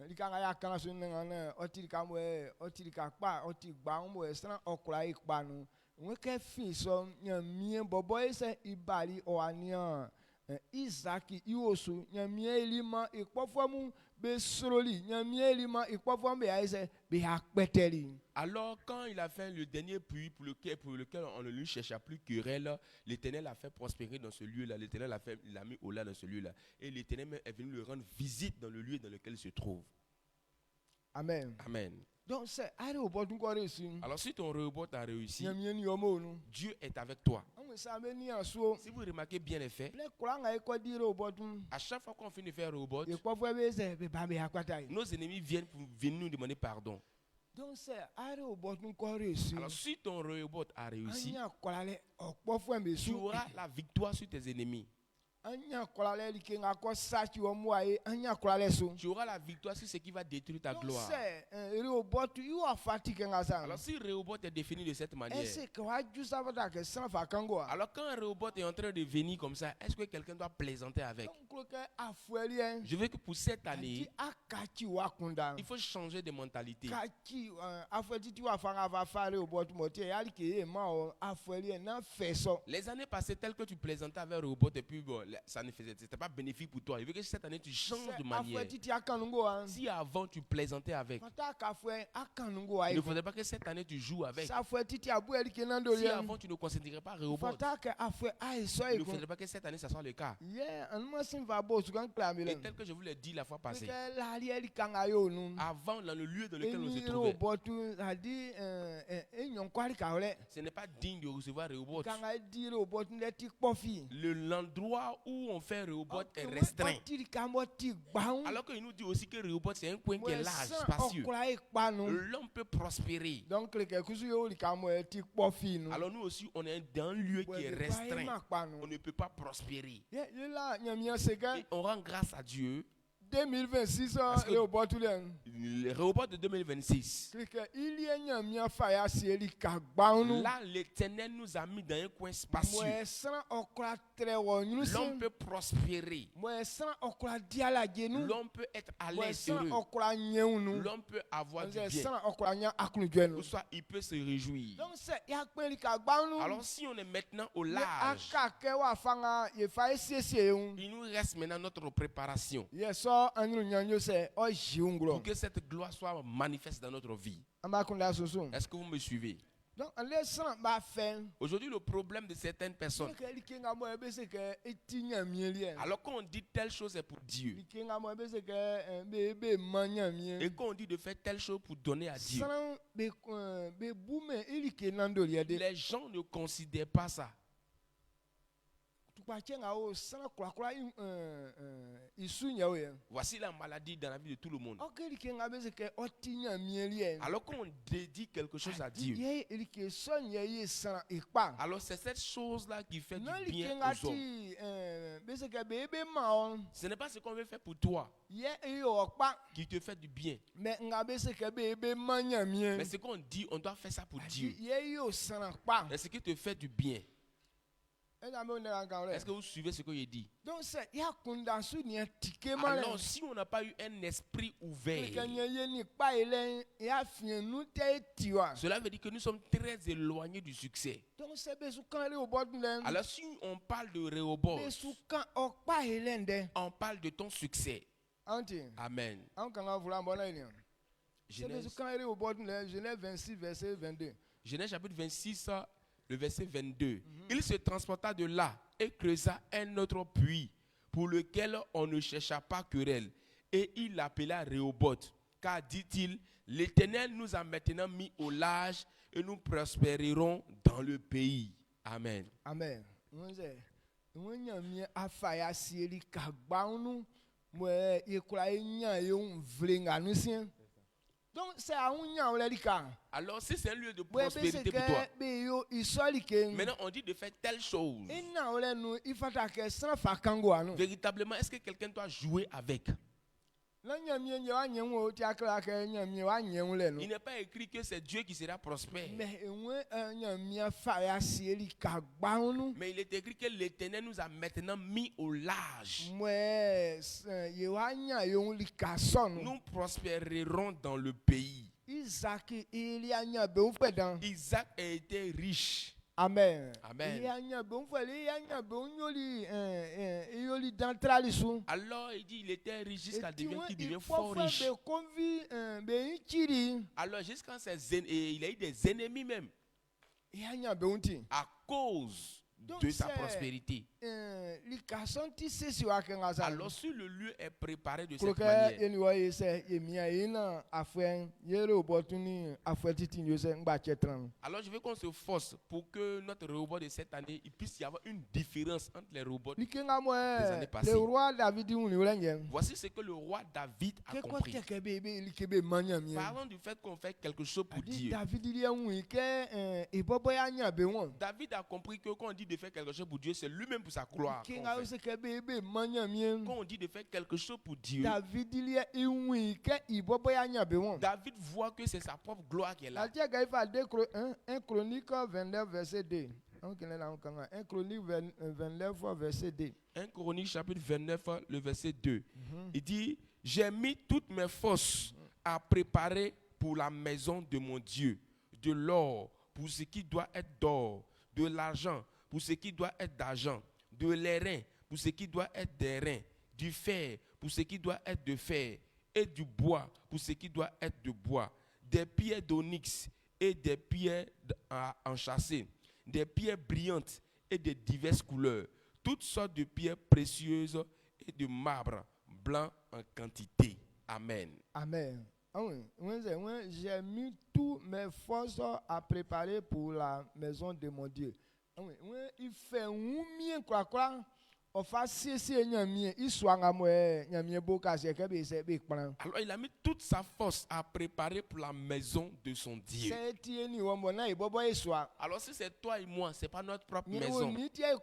likanga ya kana so nga na otirika mo otirika pa otigba mo esra okura ikpa nu we ke fi so nyamie bobo ise ibali o ania Isaac iwosu nyamie elima ikpofomu be soroli nyamie elima ikpofomu be aise be akpeteli. Alors, quand il a fait le dernier puits pour lequel on ne lui chercha plus querelle, l'Éternel a fait prospérer dans ce lieu-là. L'Éternel l'a mis au là dans ce lieu-là. Et l'Éternel est venu lui rendre visite dans le lieu dans lequel il se trouve. Amen. Amen. Donc c'est allez au bord du corps ici. Alors, si ton Rehoboth a réussi, Nyamie ni omo nu. Dieu est avec toi. On ça me ni aso. Si vous remarquez bien les faits, Le kuranga e ko dire au bord du. à chaque fois qu'on finit de faire Rehoboth, E ko fo be se be ba me akwata yi. nos ennemis viennent pour venir nous demander pardon. Donc c'est allez au bord du corps ici. Alors, si ton Rehoboth a réussi, Anya kolale okpo fo me tu su. auras la victoire sur tes ennemis. Anya kolale li ke nga ko sachi o mo aye anya kolale so. Tu auras la victoire sur ce qui va détruire ta Donc gloire. c'est ere au bord tu a fatigue nga sa. Alors, si Rehoboth est défini de cette manière, Est-ce que wa ju sa va que sans fa kango. alors quand un Rehoboth est en train de venir comme ça, est-ce que quelqu'un doit plaisanter avec? Donc que afueli en. Je veux que pour cette année, Ati akachi wa kunda. il faut changer de mentalité. Kaki afueli ti wa fanga va faire au bord tu motie yali ke ma o afueli na fait so. Les années passées, telles que tu plaisantais avec Rehoboth et puis bon, ça ne faisait, c'était pas bénéfique pour toi. Il veut que cette année tu changes de manière. Afueli ti akanungo an. Si avant tu plaisantais avec, Mata ka fue akanungo il ai. ne faudrait pas que cette année tu joues avec. Sa fue ti abu eli ke nando Si li. avant tu ne considérais pas Rehoboth, Fata ka afue ai so il ne iko. faudrait pas que cette année ça soit le cas. Yeah, anuma sin va bo su kan Et klamile. tel que je vous l'ai dit la fois passée, Que la li eli kanga yo nu. avant dans le lieu dans lequel on se Eni trouvait, robotu adi enyon kwari ka ole. ce n'est pas digne de recevoir Rehoboth. Kanga di robotu le ti kpofi. L'endroit où on fait Rehoboth est restreint. Alors qu'il nous dit aussi que Rehoboth c'est un coin qui est large, spacieux. L'homme peut prospérer. Donc le kusu yo li kamo ti kpofi nu. Alors nous aussi on est dans un lieu qui est restreint. On ne peut pas prospérer. Ye la nyamia seka Et on rend grâce à Dieu. 2026 Parce que- le robotu le. Le Rehoboth de 2026. Il y a nyamia faya si eli ka gbaunu. Là l'Éternel nous a mis dans un coin spacieux. Mwe san okra tre wo L'homme nyusi. peut prospérer. Mwe san okra diala genu. L'homme peut être à Mwe l'aise san heureux. okra nyeunu. L'homme peut avoir du Mwe bien. san okra nya akunu jenu. Ou soit il peut se réjouir. Donc c'est ya pe li ka gbaunu. Alors si on est maintenant au Ye large, aka ke wa fanga ye fa esiesie un. il nous reste maintenant notre préparation Ye so anyu nyanyo se o jiunglo. pour que cette gloire soit manifeste dans notre vie. Amba kunda susu. Est-ce que vous me suivez? Donc le san ba fe. Aujourd'hui, le problème de certaines personnes, Que li kenga mo ebe se ke eti nyamie li. alors quand on dit telle chose est pour Dieu, Li kenga mo ebe se ke be manya mie. et quand on dit de faire telle chose pour donner à Dieu, San be boume ili ke nando li ade. les gens ne considèrent pas ça. Voici la maladie dans la vie de tout le monde. Alors qu'on dédie quelque chose à Dieu, alors c'est cette chose-là qui fait du bien aux hommes. Ce n'est pas ce qu'on veut faire pour toi qui te fait du bien. Mais ce qu'on dit, on doit faire ça pour Dieu. Mais ce qui te fait du bien. Est-ce que vous suivez ce que je dis? Alors, si on n'a pas eu un esprit ouvert, cela veut dire que nous sommes très éloignés du succès. Alors, si on parle de Rehoboth, on parle de ton succès. Amen. Genèse 26, verset 22. Genèse chapitre 26, le verset 22. Il se transporta de là et creusa un autre puits pour lequel on ne chercha pas querelle. Et il l'appela Rehoboth. Car, dit-il, l'Éternel nous a maintenant mis au large et nous prospérerons dans le pays. Amen. Amen. Donc c'est à alors si c'est un lieu de prospérité pour toi, maintenant on dit de faire telle chose. Véritablement, est-ce que quelqu'un doit jouer avec? Il n'est pas écrit que c'est Dieu qui sera prospère. Mais il est écrit que l'Éternel nous a maintenant mis au large. Nous prospérerons dans le pays. Isaac a été riche. Amen. Amen. Alors il dit il était riche jusqu'à devenir qu'il devient fort riche. Alors jusqu'à il a eu des ennemis même. À cause de sa prospérité. Alors si le lieu est préparé de cette manière, alors je veux qu'on se force pour que notre Rehoboth de cette année, il puisse y avoir une différence entre les Rehoboth des années passées. Voici ce que le roi David a compris. Parlons du fait qu'on fait quelque chose pour Dieu. David a compris que quand on dit de faire quelque chose pour Dieu, c'est lui-même pour sa gloire. Quand on dit de faire quelque chose pour Dieu, David voit que c'est sa propre gloire qui est là. 1 Chronique 29, verset 2. 1 Chronique 29, verset 2. 1 Chronique chapitre 29, le verset 2. Il dit, j'ai mis toutes mes forces à préparer pour la maison de mon Dieu, de l'or pour ce qui doit être d'or, de l'argent pour ce qui doit être d'argent, de l'airain pour ce qui doit être d'airain, du fer pour ce qui doit être de fer, et du bois pour ce qui doit être de bois, des pierres d'onyx et des pierres enchâssées, des pierres brillantes et de diverses couleurs, toutes sortes de pierres précieuses et de marbre blanc en quantité. Amen. Amen. J'ai mis toutes mes forces à préparer pour la maison de mon Dieu. Il fait un mien quoi. Alors il a mis toute sa force à préparer pour la maison de son Dieu. Alors si c'est toi et moi, c'est pas notre propre maison. Maintenant,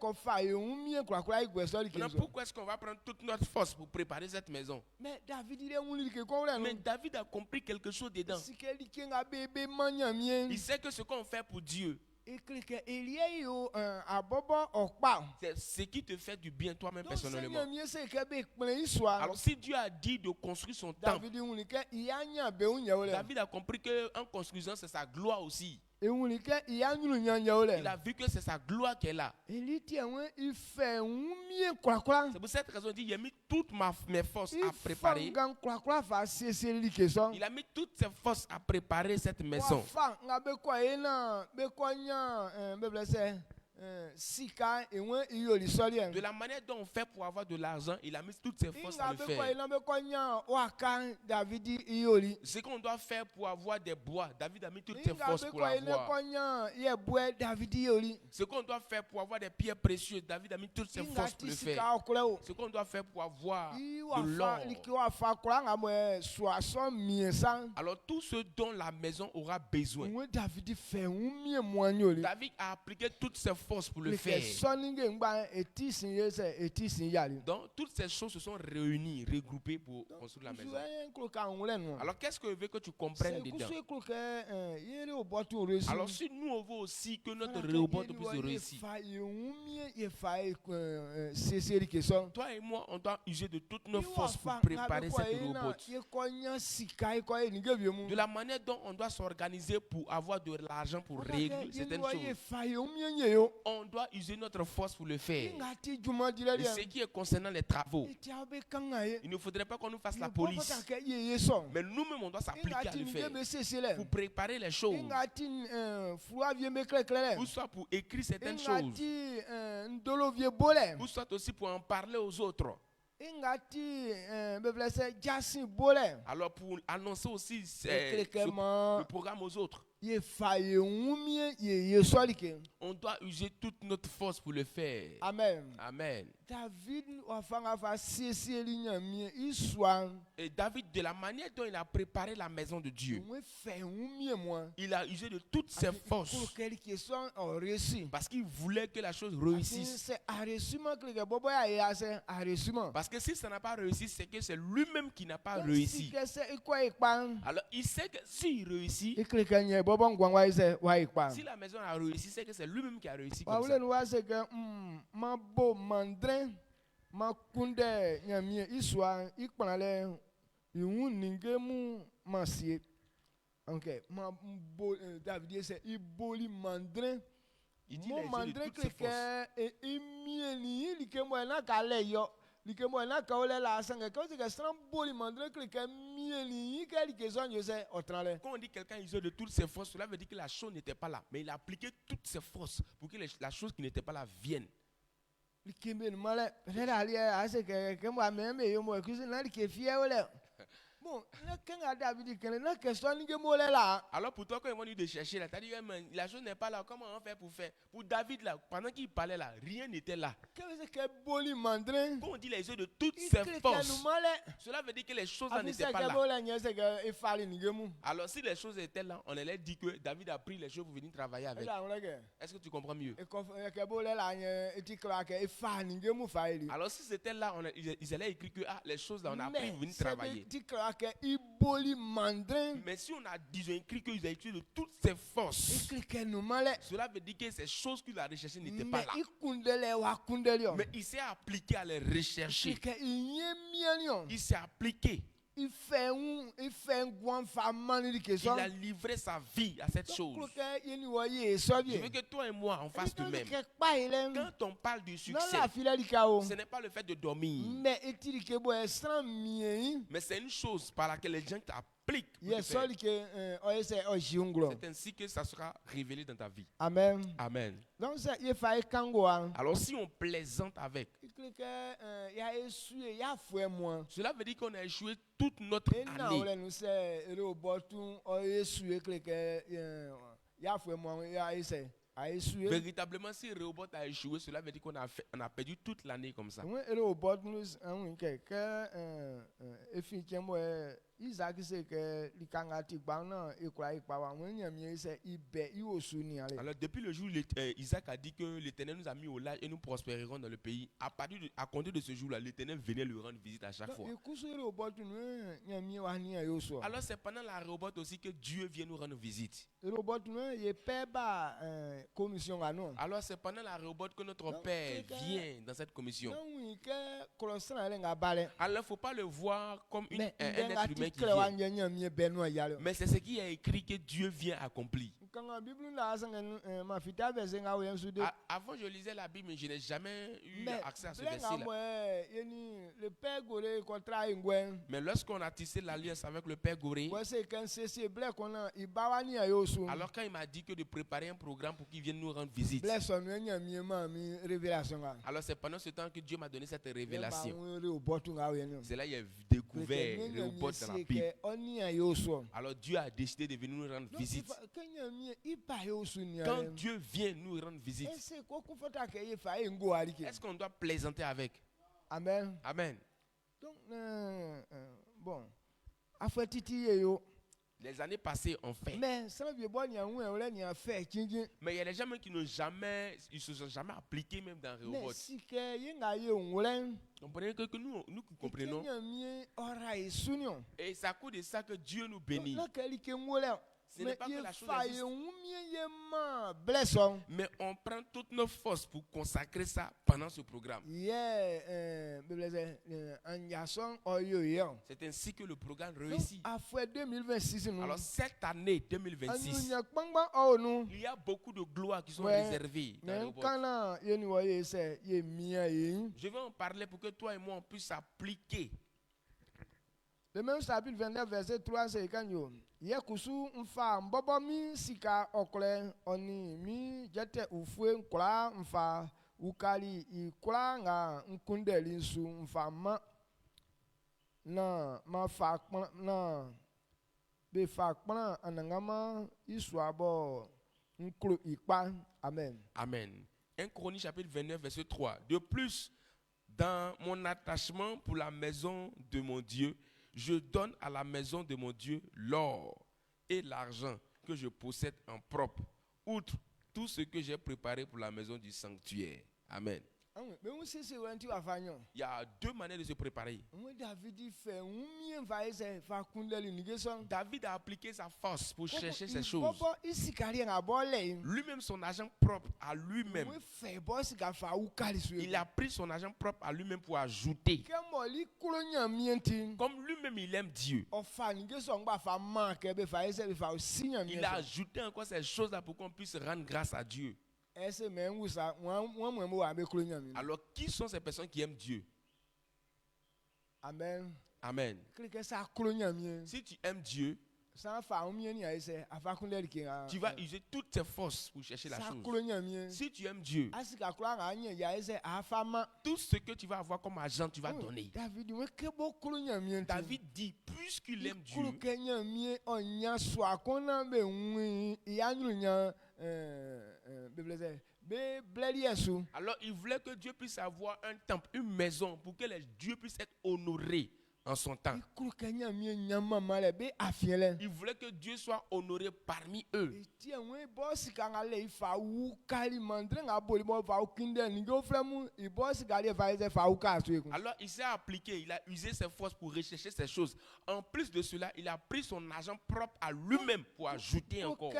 pourquoi est-ce qu'on va prendre toute notre force pour préparer cette maison? Mais David a compris quelque chose dedans. Il sait que ce qu'on fait pour Dieu, c'est ce qui te fait du bien toi-même personnellement. Alors si Dieu a dit de construire son temple, David a compris qu'en construisant c'est sa gloire aussi. Il a vu que c'est sa gloire qu'elle a. C'est pour cette raison qu'il dit, il a mis toutes mes forces à préparer. Il a mis toutes ses forces à préparer cette maison. sika enwe iyoli soli De la manière dont on fait pour avoir de l'argent, il a mis toutes ses forces à inga le be ko faire. ina be ko nya waka Davidi iyoli Ce qu'on doit faire pour avoir des bois, David a mis toutes ses inga forces be pour ko ina l'avoir. ko nya ye bue Davidi iyoli Ce qu'on doit faire pour avoir des pierres précieuses, David a mis toutes ses inga forces pour ti le sika faire. okole o Ce qu'on doit faire pour avoir i de wa fa l'or. liki wa fa kura nga mo soaso miensa Alors tout ce dont la maison aura besoin, nwe Davidi fe mie moanyoli David a appliqué toutes ses forces pour le le faire. soninge ngba eti sin yese eti sin yali Donc toutes ces choses se sont réunies, regroupées pour construire la maison. Jouer klo ka ngule no Alors qu'est-ce que je veux que tu comprennes c'est dedans? kusu klo ke yere o botu resi Alors si nous on veut aussi que notre Rehoboth puisse réussir, fa ye mie ye fa seseri ke so toi et moi on doit user de toutes nos Iwa forces pour fa préparer nga be ko cette ina, Rehoboth. ye ko nya sika ye ko ye nige biemu De la manière dont on doit s'organiser pour avoir de l'argent pour régler certaines ye choses, fa ye mie nye yo on doit user notre force pour le faire. inga ti juma dire Et ce qui est concernant les travaux, eti abe kanga ye il ne faudrait pas qu'on nous fasse la Ye bobo police. ta ke ye so Mais nous-mêmes, on doit s'appliquer inga à ti le nige faire. be sesele Pour préparer les choses. inga ti fua vie me kle Ou soit pour écrire certaines inga choses. ti ndolo vie bole Ou soit aussi pour en parler aux autres. inga ti be blesse jasin bole Alors pour annoncer aussi Éclairement. le programme aux autres. ye fa ye mie ye soli ke On doit user toute notre force pour le faire. amen Amen. David wa fanga fa seseli nya mie iswa Et David, de la manière dont il a préparé la maison de Dieu, mwe fe mie moi il a usé de toutes ses forces. quelque son on réussi Parce qu'il voulait que la chose réussisse. c'est arrêtement que bobo ya ya c'est arrêtement Parce que si ça n'a pas réussi, c'est que c'est lui-même qui n'a pas réussi. que c'est quoi ikpan Alors il sait que s'il réussit, iklika nye bobo ngwangwa ise wa ikpan si la maison a réussi, c'est que c'est lui-même qui a réussi wa comme wule ça. no wa se que ma bo mandrin ma kunde nya mie iswa ikpanale iwu ninge mu masie ok ma bo David c'est iboli mandrin Il dit mo il a usé de mandrin toutes ses forces. que emie ni like mo na kale yo like mo na ka ole la sanga ko se que stram boli mandrin que mie ni que like so nyo se otrale Quand on dit quelqu'un usait de toutes ses forces, cela veut dire que la chose n'était pas là. Mais il a appliqué toutes ses forces pour que la chose qui n'était pas là vienne. like me no male re ali a se que mo me yo mo ku se na like fie ole bon na kenga David que na question ni ke mo le la Alors pour toi, quand ils vont lui de chercher là, t'as dit, la chose n'est pas là, comment on fait pour faire? Pour David là, pendant qu'il parlait là, rien n'était là. que se que boli mandrin Quand on dit les yeux de toutes ses que no forces, male cela veut dire que les choses là afin n'étaient se pas que là. boli nya se que e fali ni ke mu Alors si les choses étaient là, on allait dire que David a pris les choses pour venir travailler avec. la on le que Est-ce que tu comprends mieux? e ko ke boli la nya eti kla que e fa ni ke mu fa ili Alors si c'était là, ils allaient écrire que les choses là, on a pris pour venir c'est travailler. eti kla que i boli mandrin Mais si on a dit, ils ont écrit qu'ils ont utilisé de toutes ses forces, ikli que no male cela veut dire que ces choses qu'il a recherchées n'étaient pas mais là. i kundele wa kundele Mais il s'est appliqué à les rechercher. ikli que i nye mianion Il s'est appliqué. i fait gwan fa mani ke Il so a livré sa vie à cette chose. donc que yeni wa ye so Je bien veux que toi et moi, on fasse de même. que pa ile Quand on parle du non succès, la file di ka o ce n'est pas le fait de dormir, mais eti ke bo extra mien mais c'est une chose par laquelle les gens t'appliquent. pour ye te faire. so que o ese o jiunglo C'est ainsi que ça sera révélé dans ta vie. amen Amen. donc c'est ye fa kango an Alors si on plaisante avec, ikli que ya esue ya fue moi cela veut dire qu'on a échoué toute notre ena année. ole nu se ere obotu o esue ikli que ya fue moi ya ese a esue Véritablement, si Rehoboth a échoué, cela veut dire qu'on a perdu toute l'année comme ça. oui ere obotu nu an que efi kemo Isaac se que likanga ti gba na ikura ipa wa won yan mi se ibe i osu ni ale Alors depuis le jour où Isaac a dit que l'Éternel nous a mis au large et nous prospérerons dans le pays, à compter de ce jour-là, l'Éternel venait lui rendre visite à chaque fois. ikusu ere obotu nu yan mi wa ni yo so Alors c'est pendant la Rehoboth aussi que Dieu vient nous rendre visite. ere obotu nu ye pe ba commission ga no Alors c'est pendant la Rehoboth que notre Donc, Père quelqu'un- vient dans cette commission. non oui que kolosana le nga bale Alors il ne faut pas le voir comme mais un être humain qui kle wa vient. yan mi be no ya le Mais c'est ce qui est écrit que Dieu vient accomplir. quand la Bible là ma fille avait un gaou sous Avant, je lisais la Bible, mais je n'ai jamais eu mais accès à ce blen verset-là. le père Goré contrat ingwen Mais lorsqu'on a tissé l'alliance avec le Père Goré, ouais c'est quand c'est blé qu'on a ibawani ayo sous alors quand il m'a dit que de préparer un programme pour qu'il vienne nous rendre visite, blé son nya mi mi révélation là alors c'est pendant ce temps que Dieu m'a donné cette révélation. au botu gaou C'est là qu'il a découvert le bot dans la Bible. oni ayo sous Alors Dieu a décidé de venir nous rendre visite. Quand Dieu vient nous rendre visite, est-ce qu'on doit plaisanter avec? Amen. Amen. Donc, bon, affaire titi yo. Les années passées ont fait. Mais ça veut dire qu'il y a fait. Mais il y a des gens même qui n'ont jamais, ils se sont jamais appliqués même dans Mais Rehoboth. si que y a eu Comprenez que nous qui comprenons. Et c'est à cause de ça que Dieu nous bénit. Ce n'est pas que la chose existe, mais on prend toutes nos forces pour consacrer ça pendant ce programme. C'est ainsi que le programme réussit. Alors cette année 2026, il y a beaucoup de gloires qui sont réservées dans Rehoboth. Je vais en parler pour que toi et moi on puisse appliquer. Le même chapitre 29, verset 3, c'est quand yo. Yekusu mfa mbobo mi sika okle oni mi jete ufue nkula mfa ukali ikula nga nkundeli nsu mfa ma na ma fa na be fa kpana anangama iswabo nkulu ikpa. Amen. Amen. 1 Chronique chapitre 29, verset 3. De plus, dans mon attachement pour la maison de mon Dieu, je donne à la maison de mon Dieu l'or et l'argent que je possède en propre, outre tout ce que j'ai préparé pour la maison du sanctuaire. Amen. Il y a deux manières de se préparer. David a appliqué sa force pour chercher ces choses. Lui-même, son argent propre à lui-même. Il a pris son argent propre à lui-même pour ajouter. Comme lui-même, il aime Dieu. Il a ajouté encore ces choses-là pour qu'on puisse rendre grâce à Dieu. Alors, qui sont ces personnes qui aiment Dieu? Amen. Amen. Si tu aimes Dieu, tu vas user toutes tes forces pour chercher la chose. Si tu aimes Dieu, tout ce que tu vas avoir comme argent, tu vas donner. David dit, puisqu'il aime Dieu, alors il voulait que Dieu puisse avoir un temple, une maison, pour que Dieu puisse être honoré en son temps. Il voulait que Dieu soit honoré parmi eux. Alors il s'est appliqué, il a usé ses forces pour rechercher ces choses. En plus de cela, il a pris son argent propre à lui-même pour ajouter encore.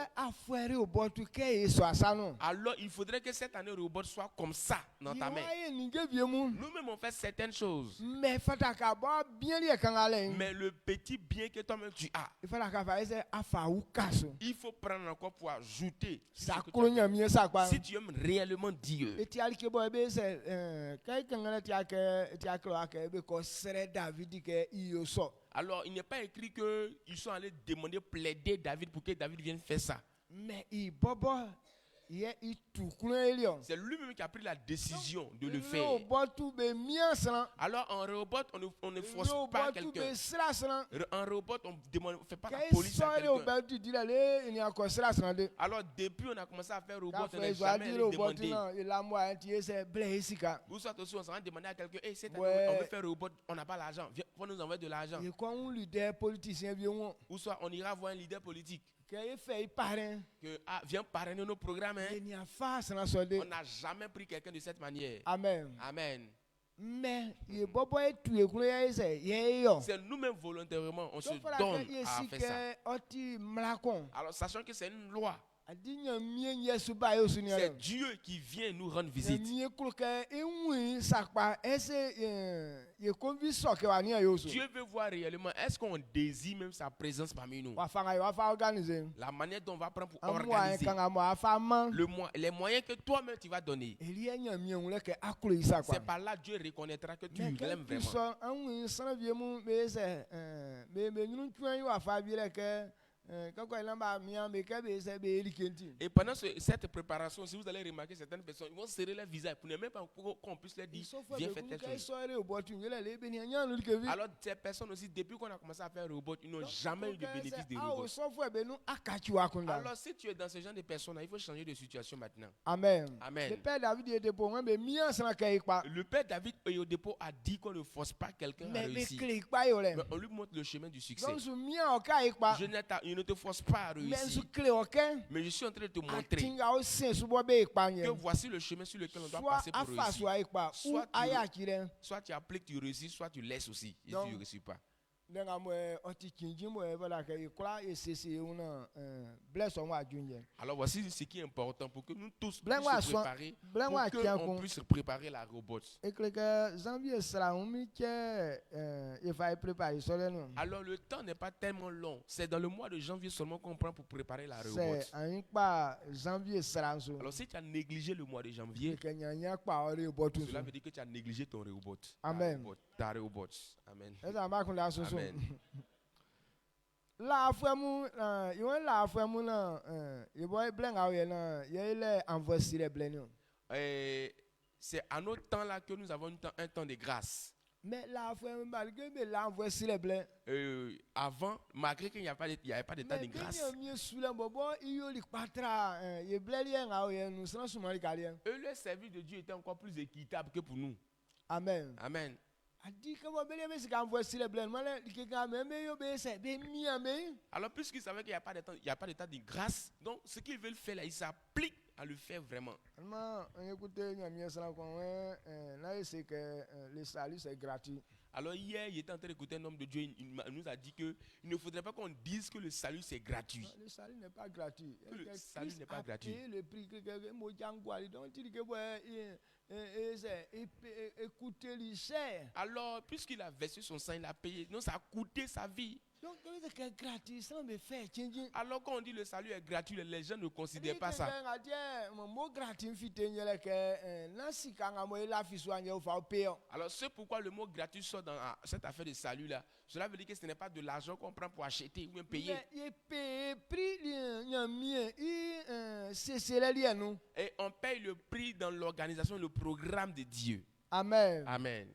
Alors il faudrait que cette année Rehoboth soit comme ça dans ta main. Nous-mêmes on fait certaines choses. Mais le petit bien que toi-même tu as, il faut prendre encore pour ajouter. Si tu aimes réellement Dieu. Alors il n'est pas écrit qu'ils sont allés demander, plaider David pour que David vienne faire ça. C'est lui-même qui a pris la décision de le faire. Alors en Rehoboth, on ne force pas quelqu'un. En Rehoboth, on ne fait pas la police à quelqu'un. Alors depuis on a commencé à faire Rehoboth, on n'a jamais demandé. Ou soit aussi on s'en va demander à quelqu'un, hey, cette année, on veut faire Rehoboth, on n'a pas l'argent, il faut nous envoyer de l'argent. Ou soit on ira voir un leader politique. Viens parrainer nos programmes. On n'a jamais pris quelqu'un de cette manière. Amen. Amen. C'est nous-mêmes volontairement, on se donne à faire ça. Alors sachant que c'est une loi. adi nyamie yesu ba yo su ni C'est ala Dieu qui vient nous rendre visite. nyamie kuro ke enwi sakpa ese ye konvi soke wa ni yo su Dieu veut voir réellement, est-ce qu'on désire même sa présence parmi nous? wa fanga wa fa organiser La manière dont on va prendre pour amwa organiser. kanga mo afa man Les moyens que toi-même tu vas donner. eli nyamie nwule ke akulo isa kwa C'est par là Dieu reconnaîtra que tu mais l'aimes que vraiment. so anwi sana vie mu be se be nyunu twan wa fa bi le ke kako ilamba mia be ke be se be eli kenti Et pendant cette préparation, si vous allez remarquer certaines personnes, ils vont serrer leur visage pour ne même pas qu'on puisse leur dire, viens faire telle chose. Alors ces personnes aussi, depuis qu'on a commencé à faire robot, ils n'ont jamais eu de bénéfice des robots. Alors si tu es dans ce genre de personnes, il faut changer de situation maintenant. Amen. Amen. Le père David était pour moi, mais mien sans Le père David au dépôt a dit qu'on ne force pas quelqu'un à réussir. Mais on lui montre le chemin du succès. Je ne te force pas à réussir. Mais je suis en train de te montrer que voici le chemin sur lequel on doit passer pour réussir. Soit tu appliques, tu réussis, soit tu laisses aussi et tu ne réussis pas. Alors voici ce qui est important pour que nous tous puissions se préparer, pour qu'on puisse préparer la robot. Alors le temps n'est pas tellement long. C'est dans le mois de janvier seulement qu'on prend pour préparer la robot. Alors si tu as négligé le mois de janvier, cela veut dire que tu as négligé ton robot. Amen. Ta robot. Amen. Amen. La c'est à notre temps là que nous avons un temps de grâce. Mais Avant, malgré qu'il n'y avait pas de temps de grâce, le service de Dieu était encore plus équitable que pour nous. Amen. Amen. Alors, puisqu'ils savaient qu'il n'y a pas de temps de grâce, donc ce qu'ils veulent faire là, ils s'appliquent à le faire vraiment. Le salut c'est gratuit. Alors hier, il était en train d'écouter un homme de Dieu, il nous a dit qu'il ne faudrait pas qu'on dise que le salut c'est gratuit. Le salut n'est pas gratuit. Que le salut n'est pas gratuit. Le prix écoutez le cher. Alors, puisqu'il a versé son sang, il a payé. Non, ça a coûté sa vie. Donc, c'est gratuit, ça me fait changer. Alors, quand on dit le salut est gratuit, les gens ne considèrent pas ça. Alors, c'est pourquoi le mot gratuit sort dans cette affaire de salut-là. Cela veut dire que ce n'est pas de l'argent qu'on prend pour acheter ou bien payer. Et on paye le prix dans l'organisation, le programme de Dieu. Amen. Amen.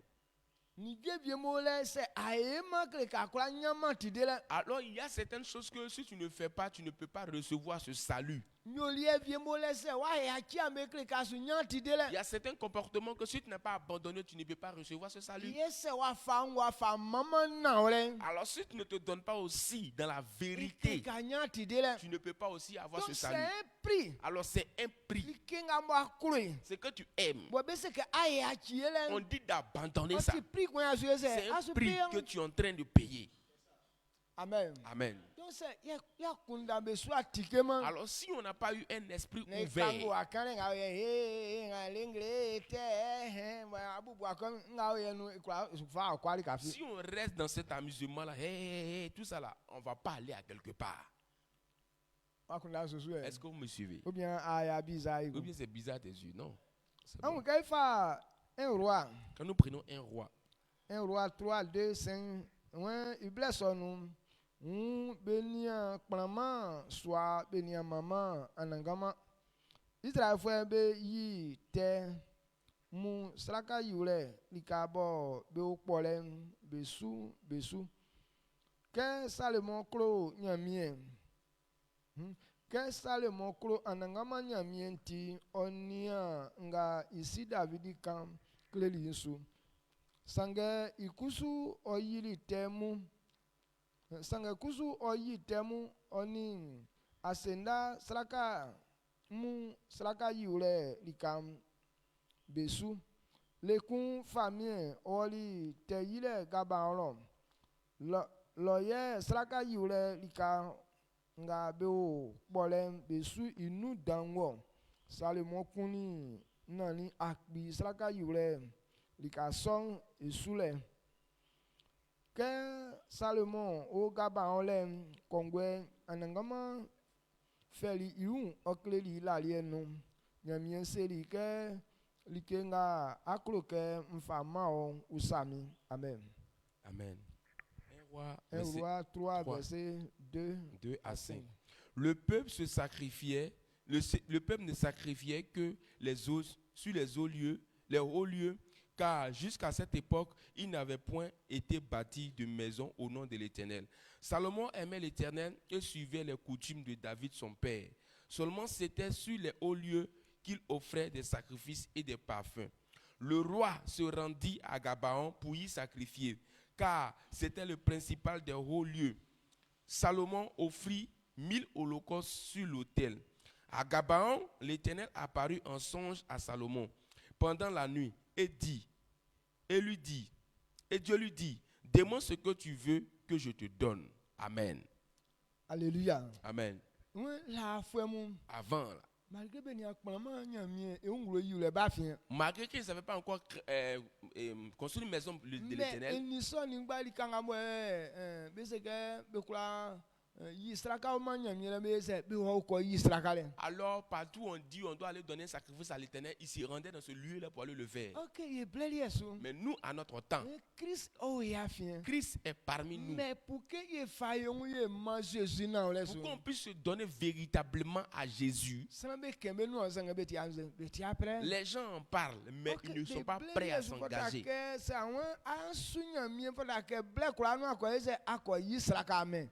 Alors il y a certaines choses que si tu ne fais pas, tu ne peux pas recevoir ce salut. Il y a certains comportements que si tu n'as pas abandonné, tu ne peux pas recevoir ce salut. Alors si tu ne te donnes pas aussi dans la vérité, tu ne peux pas aussi avoir ce salut. Alors c'est un prix. C'est que tu aimes. On dit d'abandonner ça. C'est un prix que tu es en train de payer. Amen. Amen. Alors si on n'a pas eu un esprit ouvert, si on reste dans cet amusement-là, tout ça là, on ne va pas aller à quelque part. Est-ce que vous me suivez? Ou bien c'est bizarre tes yeux? Non. Bon. Un roi. Quand nous prenons un roi 3, 2, 5, il blesse nous. Benia Klama, soit Benia Maman, Anangama. Israël fait be yi te mu sraka yule likabo be okpolem besu ke Salomon klo nyamie ke Salomon klo anangama nyamie ti onia nga isi David kan kleli nsu sange ikusu oyili temu sange kusu oyi temu oni asenda sraka mu sraka yule likam besu lekun famille oli teyile gabaolo lo ye sraka yule lika nga be o kpɔlɛ be su inu dan wɔ Salomon kuni nani akpi sraka yiwlɛ lika sɔn esu lɛ ke Salomon o Gabaon lɛ kɔngɔɛ anangama fɛli iwu ɔkleri laliɛ nu nyamie seli ke like nga aklo ke mfama o usami. Amen. Amen. 1 Roi 3, verset 2 à 5. Le peuple se sacrifiait, le peuple ne sacrifiait que sur les hauts lieux, car jusqu'à cette époque, il n'avait point été bâti de maison au nom de l'Éternel. Salomon aimait l'Éternel et suivait les coutumes de David son père. Seulement c'était sur les hauts lieux qu'il offrait des sacrifices et des parfums. Le roi se rendit à Gabaon pour y sacrifier, car c'était le principal des hauts lieux. Salomon offrit 1000 holocaustes sur l'autel. À Gabaon, l'Éternel apparut en songe à Salomon pendant la nuit et Dieu lui dit, demande ce que tu veux que je te donne. Amen. Alléluia. Amen. Avant, là, malgré qu'ils ne savaient pas encore construire une maison de l'Éternel, alors partout on dit on doit aller donner un sacrifice à l'Éternel, ils s'y rendaient dans ce lieu-là pour aller le faire. Mais nous, à notre temps, Christ est parmi nous. Pour qu'on puisse se donner véritablement à Jésus, les gens en parlent, mais ils ne sont pas prêts à s'engager.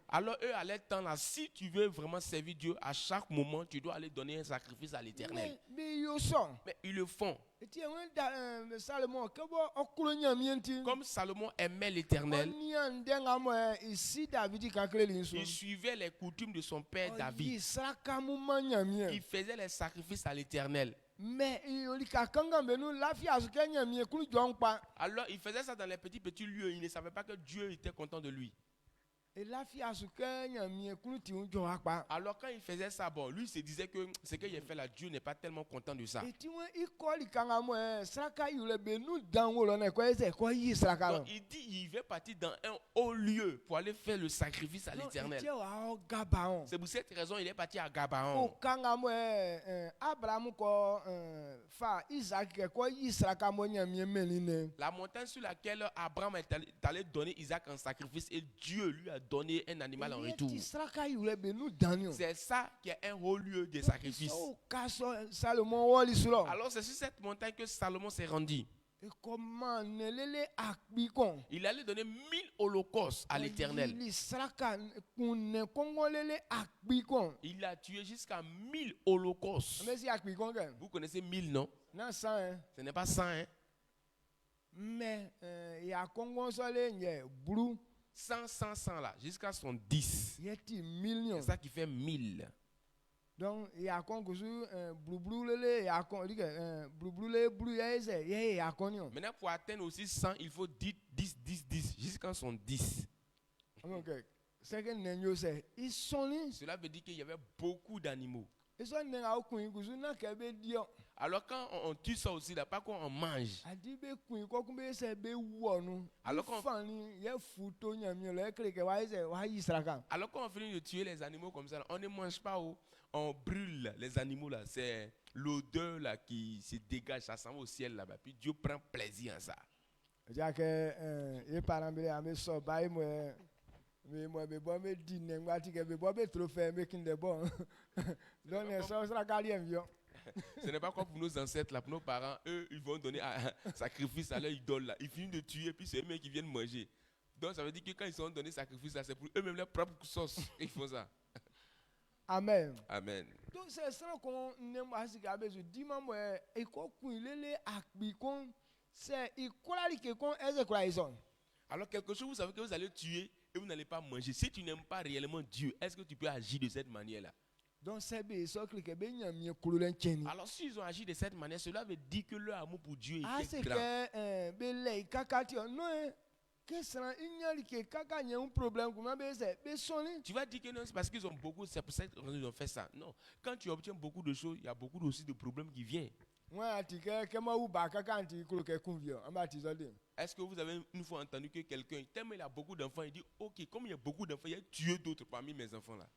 Alors eux, à leur temps là, si tu veux vraiment servir Dieu, à chaque moment, tu dois aller donner un sacrifice à l'Éternel. Mais ils le font. Comme Salomon aimait l'Éternel, il suivait les coutumes de son père David. Il faisait les sacrifices à l'Éternel. Alors il faisait ça dans les petits lieux. Il ne savait pas que Dieu était content de lui. Alors quand il faisait ça, bon, lui se disait que ce qu'il a fait là, Dieu n'est pas tellement content de ça. Donc il dit il veut partir dans un haut lieu pour aller faire le sacrifice à l'Éternel. C'est pour cette raison il est parti à Gabaon. La montagne sur laquelle Abraham est allé donner Isaac en sacrifice et Dieu lui a donné un animal en retour. C'est ça qui est un haut lieu de sacrifice. Alors c'est sur cette montagne que Salomon s'est rendu. Il allait donner 1000 holocaustes à l'Éternel. Il a tué jusqu'à 1000 holocaustes. Vous connaissez 1000, non? Ce n'est pas 100, hein? Mais il y a 100 là, jusqu'à son 10. C'est ça qui fait 1000. Donc, il y a maintenant, pour atteindre aussi 100, il faut 10, jusqu'à son 10. Cela veut dire qu'il y avait beaucoup d'animaux. Alors quand on tue ça aussi, là, pas qu'on mange. Alors quand on finit de tuer les animaux comme ça, on ne mange pas, on brûle les animaux là. C'est l'odeur là qui se dégage, ça s'en va au ciel là-bas. Puis Dieu prend plaisir à ça. Ce n'est pas comme pour nos ancêtres là, pour nos parents, eux ils vont donner un sacrifice à leur idole là. Ils finissent de tuer puis c'est eux-mêmes qui viennent manger. Donc ça veut dire que quand ils sont donné sacrifice là, c'est pour eux-mêmes leur propre sauce. Ils font ça. Amen. Amen. Donc c'est ça qu'on aime à ce qu'il y a besoin. Dis-moi, et quoi qu'il est c'est alors quelque chose vous savez que vous allez tuer et vous n'allez pas manger. Si tu n'aimes pas réellement Dieu, est-ce que tu peux agir de cette manière-là? Donc c'est alors s'ils ont agi de cette manière, cela veut dire que leur amour pour Dieu était grand. un problème comment c'est Tu vas dire que non, c'est parce qu'ils ont beaucoup, c'est pour ça qu'ils ont fait ça. Non. Quand tu obtiens beaucoup de choses, il y a beaucoup aussi de problèmes qui viennent. Est-ce que vous avez une fois entendu que quelqu'un, tellement il a beaucoup d'enfants, il dit, ok, comme il y a beaucoup d'enfants, il y a tué d'autres parmi mes enfants là.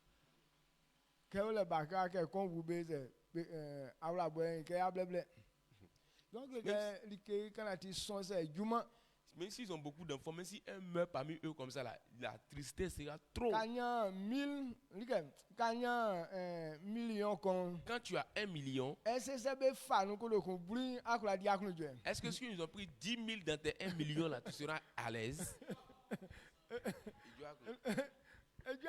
Donc, Même s'ils ont beaucoup d'enfants, même si un meurt parmi eux comme ça, la tristesse sera trop. Quand tu as 1 million, est-ce que si nous ont pris 10 000 dans tes 1 million là, tu seras à l'aise? Donc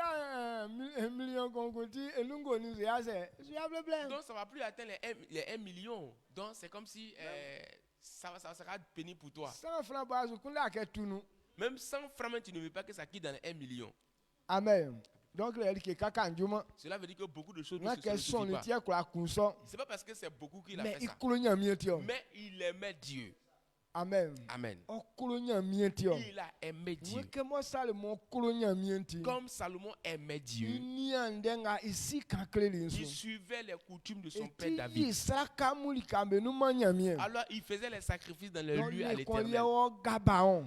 ça ne va plus atteindre les 1 million. Donc c'est comme si ça sera pénible pour toi. Même 100 francs, tu ne veux pas que ça quitte dans les 1 million. Amen. Donc, Cela veut dire que beaucoup de choses ne se suffisent pas. C'est pas parce que c'est beaucoup qu'il a fait ça. Mais il aimait Dieu. Amen. Amen. Il Il a aimé Dieu. Comme Salomon aimait Dieu, il suivait les coutumes de son père David. Alors il faisait les sacrifices dans le lieu à l'Éternel.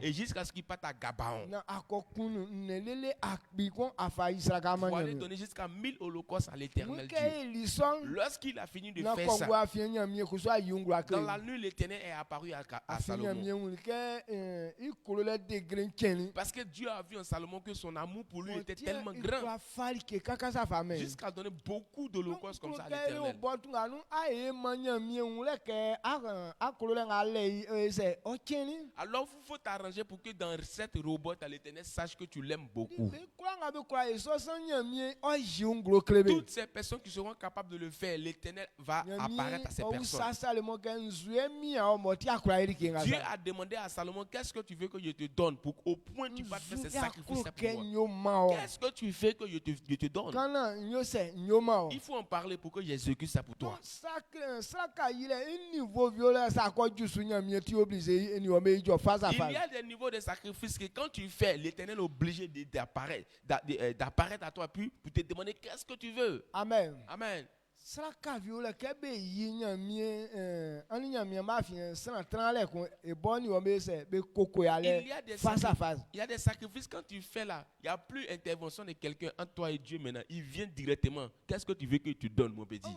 Et jusqu'à ce qu'il parte à Gabaon. Pour aller donner jusqu'à 1000 holocaustes à l'Éternel Dieu. Lorsqu'il a fini de faire ça, dans la nuit, l'Éternel est apparu à Salomon. Parce que Dieu a vu en Salomon que son amour pour lui était tellement grand. Jusqu'à donner beaucoup d'holocaustes comme ça à l'Éternel. Alors il faut t'arranger pour que dans cette robot à l'Éternel sache que tu l'aimes beaucoup. Toutes ces personnes qui seront capables de le faire, l'Éternel va apparaître à ces personnes. Dieu a demandé à Salomon, qu'est-ce que tu veux que je te donne pour au point tu vas faire ces sacrifices pour moi? Qu'est-ce que tu veux que je te donne? Il faut en parler pour que j'exécute ça pour toi. Il y a des niveaux de sacrifices que quand tu fais, l'Éternel est obligé d'apparaître à toi puis pour te demander qu'est-ce que tu veux. Amen. Amen. Il y a des sacrifices quand tu fais là, il n'y a plus intervention de quelqu'un entre toi et Dieu maintenant. Il vient directement. Qu'est-ce que tu veux que tu donnes, mon petit?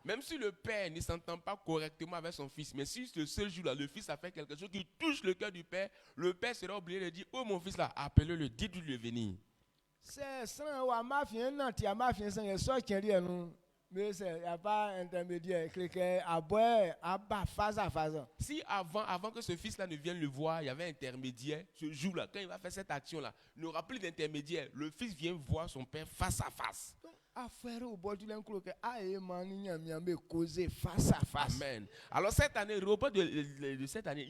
Même si le père ne s'entend pas correctement avec son fils, mais si le seul jour là, le fils a fait quelque chose qui touche le cœur du père, le père sera obligé de dire, oh mon fils là, appelez-le, dites-lui de venir. Mais il n'y a pas intermédiaire. Si avant que ce fils-là ne vienne le voir, il y avait intermédiaire, ce jour-là, quand il va faire cette action-là, il n'y aura plus d'intermédiaire. Le fils vient voir son père face à face. Amen. Alors cette année, le repas de cette année,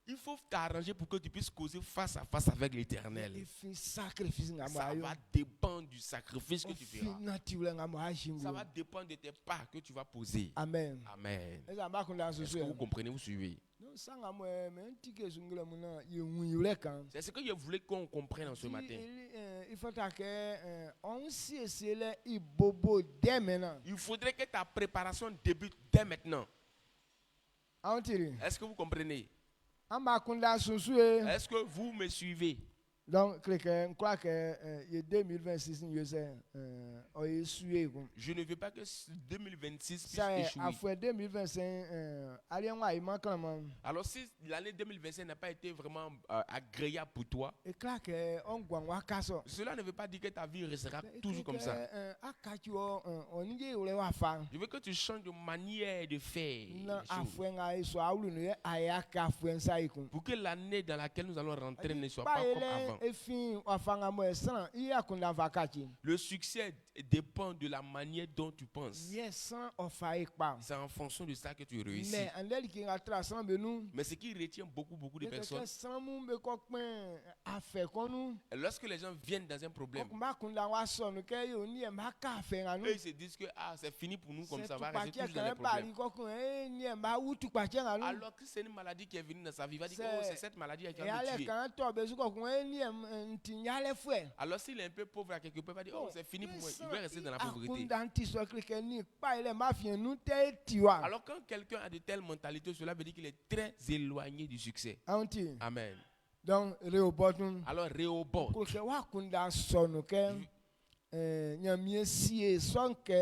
il faut t'arranger pour que tu puisses causer face à face avec l'Éternel. Ça va dépendre du sacrifice que tu feras. Ça va dépendre de tes pas que tu vas poser. Amen. Amen. Est-ce que vous comprenez, vous suivez? C'est ce que je voulais qu'on comprenne en ce matin. Il faudrait que ta préparation débute dès maintenant. Est-ce que vous comprenez? Est-ce que vous me suivez? Donc, je crois que 2026, je ne veux pas que 2026 puisse échouer. Alors, si l'année 2025 n'a pas été vraiment agréable pour toi, cela ne veut pas dire que ta vie restera toujours comme ça. Je veux que tu changes de manière de faire. Pour que l'année dans laquelle nous allons rentrer ne soit pas comme avant. temps. Efin wafanga mo esran iya kunda vakati. Le succès dépend de la manière dont tu penses. Yesan ofa ekpa. C'est en fonction de ça que tu réussis. Mais andeli ki ngatra san benu. Mais ce qui retient beaucoup de personnes, San mu be kokpen afe konu. lorsque les gens viennent dans un problème, Kokma kunda wa sonu ke yo ni e ma ka fe nganu. eux ils se disent que c'est fini pour nous comme ça, va rester C'est toujours dans les problèmes. kokun e ni e ma wutu pache nganu. Alors que c'est une maladie qui est venue dans sa vie, il va dire C'est- oh, c'est cette maladie qui E va me ale tuer. kan to be su kokun e ni e ntinyale fue. Alors s'il est un peu pauvre à quelque part, il va dire oh, c'est fini pour moi, il va rester dans la pauvreté. Akunda nti so klike ni pa ile ma fi nu te tiwa. Alors quand quelqu'un a de telles mentalités, cela veut dire qu'il est très éloigné du succès. Anti. Amen. Donc Rehoboth Alors Rehoboth, ko ke wa kunda sonu ke nyamie sie son ke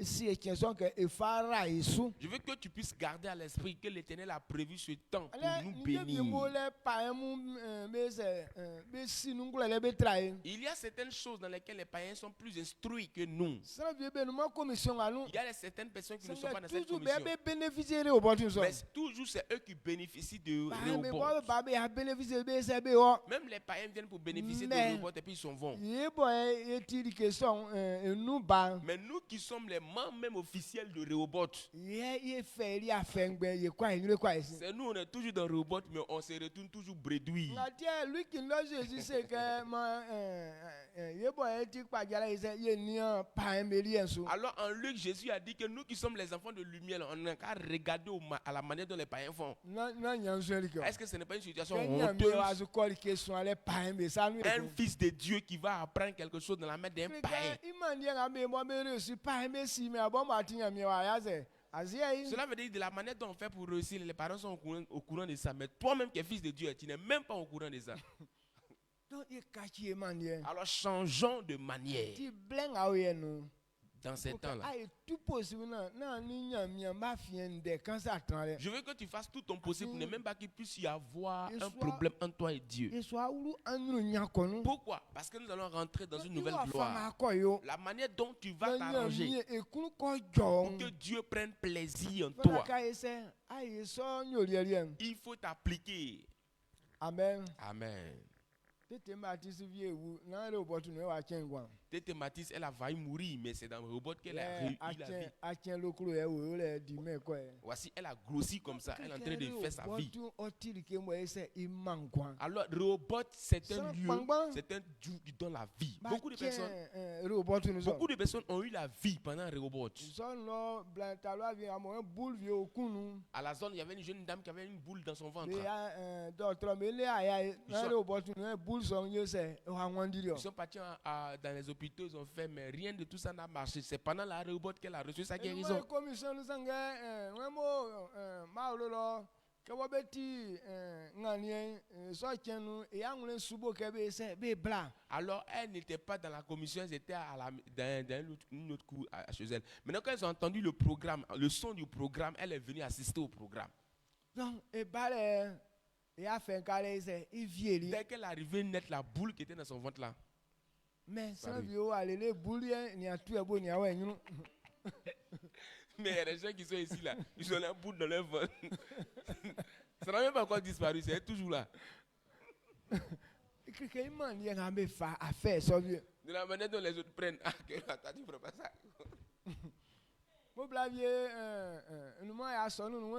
sie tien son ke efara isu. je veux que tu puisses garder à l'esprit que l'Éternel a prévu ce temps pour Ale nous ni bénir. mo le pa emu be se be si nu ngule le be trai. Il y a certaines choses dans lesquelles les païens sont plus instruits que nous. Sa vie be nu ma commission anu. Il y a certaines personnes qui ne sont pas dans cette Toujours commission. be bénéficier Rehoboth so. Mais toujours c'est eux qui bénéficient de Me bo Rehoboth. ba be a bénéficier be se be o. Même les païens viennent pour bénéficier de Mais- Rehoboth et puis ils s'en vont. Ye boy eti question nu ba. Mais nous qui sommes les membres même officiels de Rehoboth, Ye fe ri afengbe ye kwa enure kwa esi. c'est nous on est toujours dans Rehoboth mais on se retourne toujours bredouille. Ngatia lui qui l'a Jésus c'est que ma ye boy eti kpajara ise ye ni pa emeli enso. Alors en Luc, Jésus a dit que nous qui sommes les enfants de lumière, on n'a qu'à regarder à la manière dont les païens font. Na nyanso eri ko. Est-ce que ce n'est pas une situation Kenya mi honteuse? wa zu ko question ale pa embe sa nu. Un fils de Dieu qui va apprendre quelque chose dans la main d'un païen. Imani nga me mo me reçu pa embe si me abo ma tinya mi wa ya ze. Azia yi. Cela veut dire de la manière dont on fait pour réussir, les parents sont au courant de ça. Mais toi-même qui es fils de Dieu, tu n'es même pas au courant de ça. Donc ye kachi emani. Alors changeons de manière Ti bleng a ye no. dans ces temps-là. Aye tout possible na ni nya mi ma fien de quand ça trale. Je veux que tu fasses tout ton possible pour ne même pas qu'il puisse y avoir Et un soit- problème entre toi et Dieu. Et soit ulu anu nya kono. Pourquoi? Parce que nous allons rentrer dans une nouvelle gloire. gloire. La manière dont tu vas t'arranger Ekunu ko pour jọ. que Dieu prenne plaisir en Fọlá toi, ka ese aye sọ nyoriere. il faut t'appliquer. Amen. Amen. Tètè ma ti si vie ewu na re obotu na wa chen gwan. Tete Matisse, elle a failli mourir, mais c'est dans le robot qu'elle a réussi la vie. A chen lokuro e wo le di me ko e. Voici, elle a grossi comme ça. Elle est en train de faire sa vie. Obotu otiri ke mo ese iman gwan. Alors, Rehoboth, c'est un Sans lieu, pangban. c'est un Dieu qui donne la vie. Ba Beaucoup de personnes, re obotu nous beaucoup de personnes ont eu la vie pendant Rehoboth. Son lo blantalo avi amo un boule vie okunu. À la zone, il y avait une jeune dame qui avait une boule dans son ventre. Me ya docteur me le aya na re obotu na boule son yo se wa wandiri o. Ils sont partis dans les hôpitaux, ils ont fait, mais rien de tout ça n'a marché. C'est pendant la Rehoboth qu'elle a reçu sa guérison. Commission nous sangue wemo maulolo ke wo beti ngani so chenu e anwule subo ke be se be bla. Alors, elle n'était pas dans la commission, elle était dans une autre cour chez elle. Maintenant, quand ils ont entendu le programme, le son du programme, elle est venue assister au programme. Donc e bale e a fait kale se e vieli. Dès qu'elle est arrivée net, la boule qui était dans son ventre là, Mais sans Salut. vieux aller boulier ni a tout e bo ni a we nyunu. mais il y a des gens qui sont ici là, ils ont la boule dans leur ventre. Ça n'a même pas encore disparu, c'est toujours là. Ke iman ye nga me fa affaire so vieux. De la manière dont les autres prennent. Ah, attends, tu ne prends pas ça. Mo bla vieux nous ma ya so nous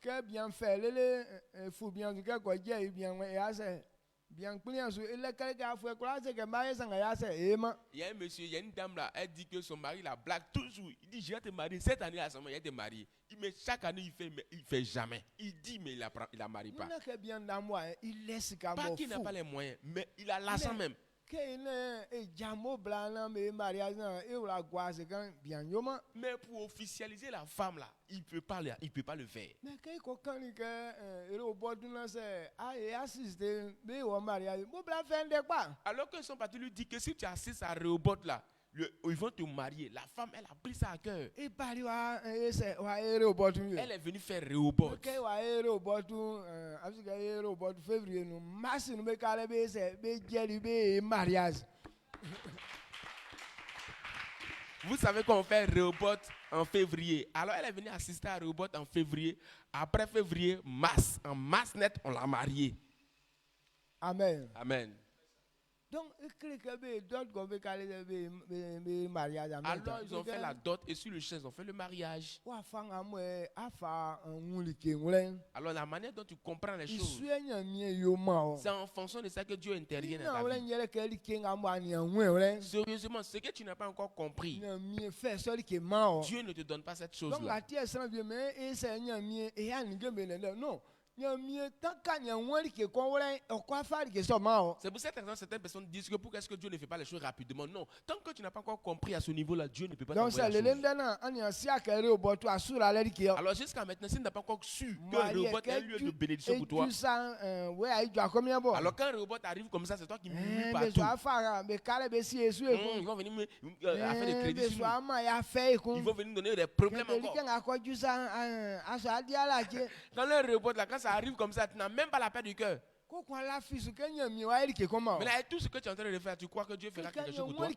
que bien fait le faut bien du que quoi dia bien ya se bien client so ele kale ka fou ko la se que ma ya ya se e ma. Il y a un monsieur, il y a une dame là, elle dit que son mari la blague toujours. Il dit, je vais te marier. Cette année à ce moment, il va te marier. Mais chaque année, il fait, mais il fait jamais. Il dit, mais il la marie pas. Non que bien dans moi il laisse ka Pas mo qu'il n'a fou. pas les moyens, mais il a l'argent Mais- même. Que ne e jamo blanc na me mariage na e la goise quand bien yoma. Mais pour officialiser la femme là, il peut pas le faire. Mais que ko kan ni que e ro bodu na se a e assister be o mariage. Mo bla fin de quoi? Alors que son parti lui dit que si tu assistes à Rehoboth là, ils vont te marier. La femme, elle a pris ça à cœur. E pari wa e se wa e ro bodu. Elle est venue faire Rehoboth. Que wa e ro bodu abi que e ro bodu février no mars no be kale be se be jeli be mariage. Vous savez qu'on fait Rehoboth en février. Alors elle est venue assister à Rehoboth en février. Après février, mars. En mars net, on l'a mariée. Amen. Amen. Donc, mariage. Alors ils ont fait la dot et sur le champ ils ont fait le mariage. Alors la manière dont tu comprends les choses, c'est en fonction de ça que Dieu intervient dans ta vie. Sérieusement, ce que tu n'as pas encore compris, Dieu ne te donne pas cette chose-là. C'est pour cette raison que certaines personnes disent que pourquoi est-ce que Dieu ne fait pas les choses rapidement. Non, tant que tu n'as pas encore compris à ce niveau-là, Dieu ne peut pas t'envoyer la chose. Alors jusqu'à maintenant, si tu n'as pas encore su que le robot est un lieu de bénédiction pour toi, alors quand le robot arrive comme ça, c'est toi qui murmures partout. Ils vont venir me faire des crédits sur nous. Ils vont venir donner des problèmes encore. Quand le robot là, quand ça arrive comme ça, tu n'as même pas la paix du cœur. Mais là, tout ce que tu es en train de faire, tu crois que Dieu fera quelque chose pour toi?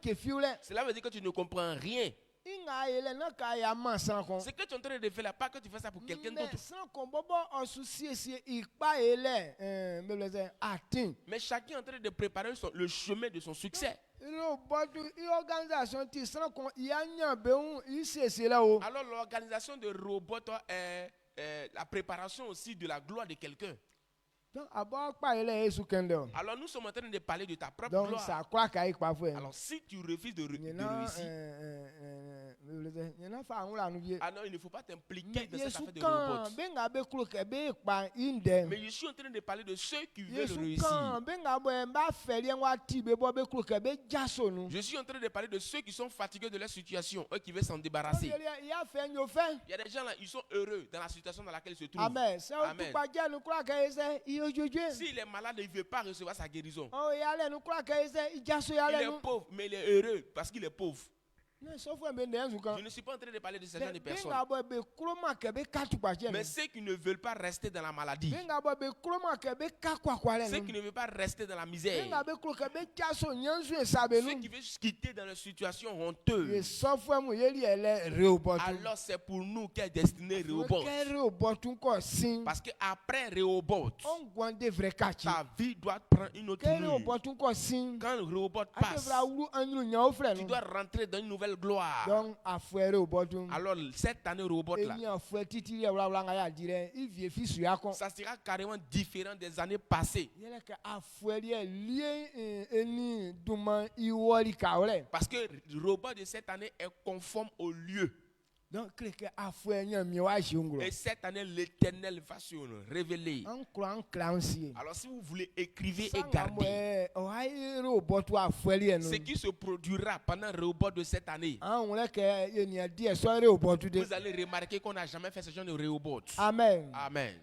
Cela veut dire que tu ne comprends rien. Ce que tu es en train de faire là, pas que tu fais ça pour quelqu'un d'autre. Mais chacun est en train de préparer le chemin de son succès. Alors l'organisation de robots est la préparation aussi de la gloire de quelqu'un. Alors nous sommes en train de parler de ta propre gloire. Alors si tu refuses de réussir, ah non, il ne faut pas t'impliquer dans cette affaire de robot. Mais je suis en train de parler de ceux qui veulent réussir. Je suis en train de parler de ceux qui sont fatigués de leur situation, eux qui veulent s'en débarrasser. Il y a des gens là, ils sont heureux dans la situation dans laquelle ils se trouvent. Amen. S'il est malade, il ne veut pas recevoir sa guérison. Il est pauvre, mais il est heureux parce qu'il est pauvre. Je ne suis pas en train de parler de ces gens de personnes. Mais ceux qui ne veulent pas rester dans la maladie, ceux qui ne veulent pas rester dans la misère, ceux qui veulent quitter dans une situation honteuse, alors c'est pour nous qu'est destiné Rehoboth. Parce qu'après Rehoboth, ta vie doit prendre une autre ligne. Quand Rehoboth passe, tu dois rentrer dans une nouvelle gloire. Alors cette année Rehoboth là, ça sera carrément différent des années passées. Parce que Rehoboth de cette année est conforme au lieu. Et cette année, l'Éternel va se révéler. Alors si vous voulez, écrivez et gardez ce qui se produira pendant Rehoboth de cette année. Vous allez remarquer qu'on n'a jamais fait ce genre de Rehoboth. Amen. Amen.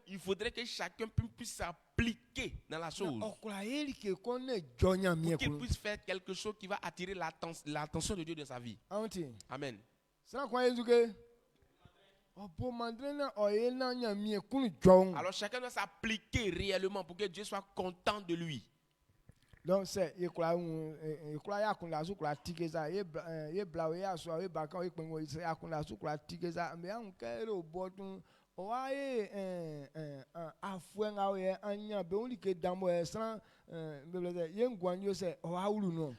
Il faudrait que chacun puisse s'appliquer dans la chose. Pour qu'il puisse faire quelque chose qui va attirer l'attention de Dieu dans sa vie. Amen. Alors chacun doit s'appliquer réellement pour que Dieu soit content de lui. Donc c'est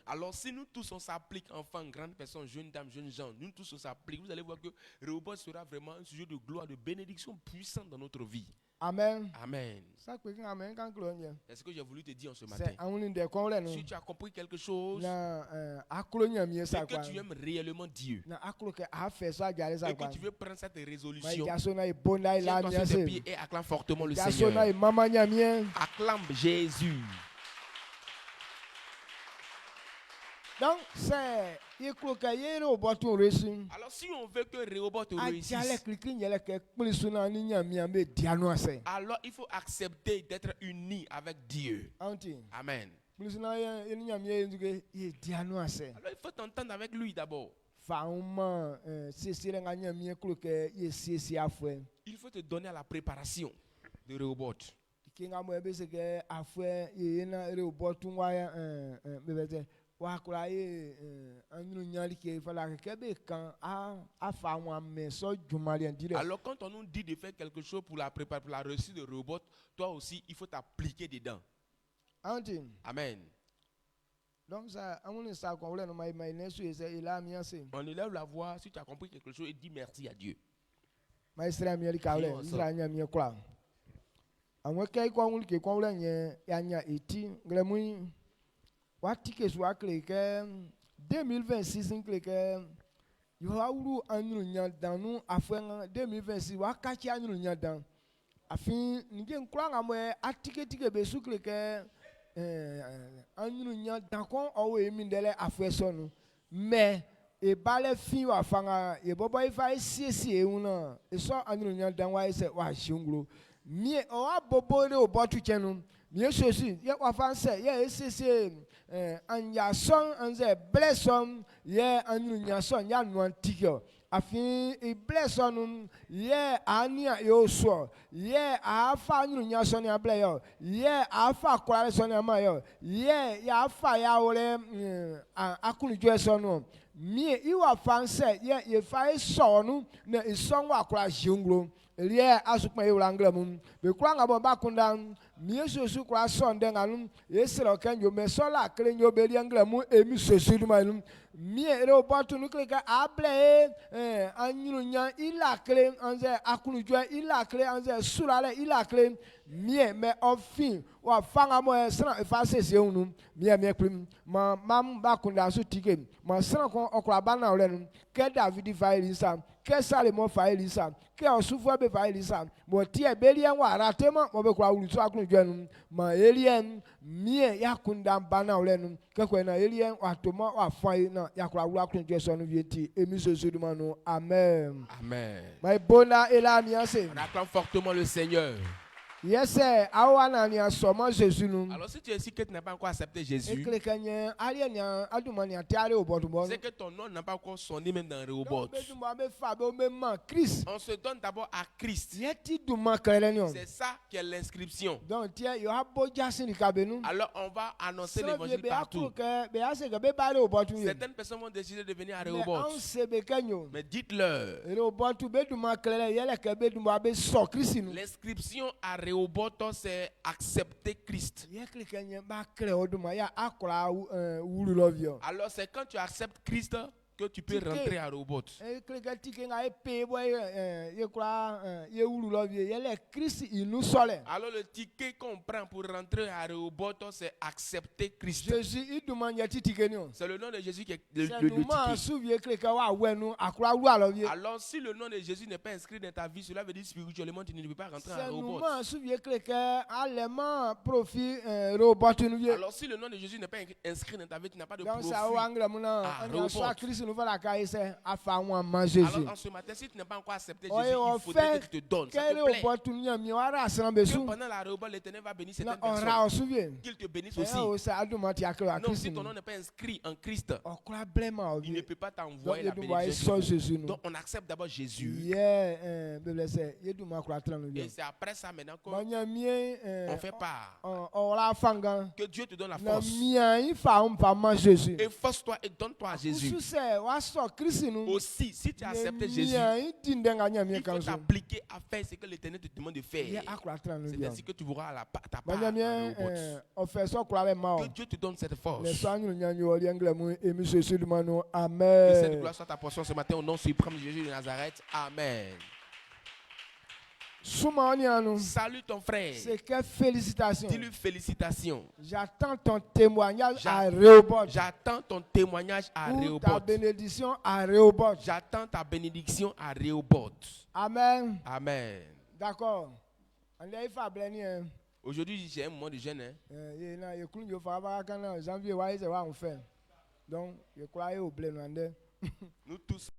alors si nous tous on s'applique, enfants, grandes personnes, jeunes dames, jeunes gens, nous tous on s'applique, vous allez voir que Rehoboth sera vraiment un sujet de gloire, de bénédiction puissante dans notre vie. Amen. Amen. Est-ce que j'ai voulu te dire ce matin? Si tu as compris quelque chose, et que tu aimes réellement Dieu, et que tu veux prendre cette résolution, tiens-toi sur tes pieds et acclame fortement le Seigneur. Acclame Jésus. Donc c'est alors si on veut que Rehoboth réussisse, alors il faut accepter d'être uni avec Dieu. Amen. Alors il faut t'entendre avec lui d'abord. Il faut te donner à la préparation de Rehoboth. wa kura ye anu nyali ke fala ke be kan a fa wa me so jumali dire. Alors quand on nous dit de faire quelque chose pour la préparer, pour la réussite de robot, toi aussi, il faut t'appliquer dedans. Anti. Amen. Donc ça amune ça ko wala no mai nesu ese ila mi ase. On élève la voix, si tu as compris quelque chose, et dis merci à Dieu. Mai sra mi ali ka wala, sra nya mi kura. Anwe kai ko ngul ke ko wala nye ya nya eti nglemui. Wati ke so akle ke 2026 nkle ke yo awuru anu nya danu afenga 2026 wa kachi anu nya dan. Afin nge nkura ngamwe atike be sukle ke anu nya dan kon owo emi ndele afesonu me e bale fin wa fanga e bobo ifa siesie una e so anu nya dan wa ise wa shingro mi o abobo re obotu chenu mi sosi ye wa fanse ye esiesie anya son anze blesson ye anu nya son ya no antikyo afin e blesson ye ania yo so ye afa anu nya son ya ble yo ye afa kwale son ya ma yo ye ya afa ya wole akunu jo so no mi iwa fanse ye fa so no na ison wa kwala jingro rie asukma ewura nglamu be kwala ngabo bakunda mi sosu kwala sonde nganu esero kanjo me sola kre nyo be rie nglamu emi sosu dumanum mi ere obotu nukleka able anyuru nya ila kre anze akunu jo ila kre anze surale ila kre mi me ofin wa fanga mo sra fa sese unu mi krim ma mam bakunda su tike ma sra ko okra bana orenu ke David failisa ke Salomon failisa ke osufo be failisa mo tie belie wa aratema mo be kwa ulutu akunu dwanu ma elien mie yakunda bana orenu ke ko na elien atoma wa fai na yakura wura akunu dweso no vieti emi sosuduma no amen. Amen. My bona elamiase. On acclame fortement le Seigneur. Yes, sir. Alors, si tu es ici que tu n'as pas encore accepté Jésus, c'est que ton nom n'a pas encore sonné même dans le robot. On se donne d'abord à Christ. C'est ça qui est l'inscription. Alors on va annoncer l'évangile partout. Certaines personnes vont décider de venir à robot. Mais dites-leur, l'inscription à Rehoboth, c'est accepter Christ. Alors c'est quand tu acceptes Christ que tu peux rentrer à Rehoboth. Alors le ticket qu'on prend pour rentrer à Rehoboth, c'est accepter Christ. C'est le nom de Jésus qui est le ticket. Alors si le nom de Jésus n'est pas inscrit dans ta vie, cela veut dire spirituellement tu ne peux pas rentrer à Rehoboth. Alors si le nom de Jésus n'est pas inscrit dans ta vie, tu n'as pas de profit à Rehoboth. Alors en ce matin, si tu n'as pas encore accepté Jésus, il faudrait que tu te donnes. Ça te plaît. Que pendant la Rehoboth, l'Éternel va bénir certaines personnes. Qu'il te bénisse aussi. Non, si ton nom n'est pas inscrit en Christ, il ne peut pas t'envoyer la bénédiction. Donc on accepte d'abord Jésus. Et c'est après ça maintenant qu'on fait part. Que Dieu te donne la force. Efforce-toi et donne-toi à Jésus. Aussi, si tu as accepté Jésus, il faut t'appliquer à faire ce que l'Éternel te demande de faire. C'est ainsi que tu verras ta part. Que Dieu te donne cette force. Que cette gloire soit ta portion ce matin au nom suprême de Jésus de Nazareth. Amen. Salut ton frère. C'est que félicitations. Dis-lui félicitations. J'attends ton témoignage à Rehoboth. J'attends ton témoignage à Rehoboth. Ta bénédiction à Rehoboth. J'attends ta bénédiction à Rehoboth. Amen. Amen. D'accord. Aujourd'hui, j'ai un moment de jeûne. Donc, je crois au blé. Nous tous.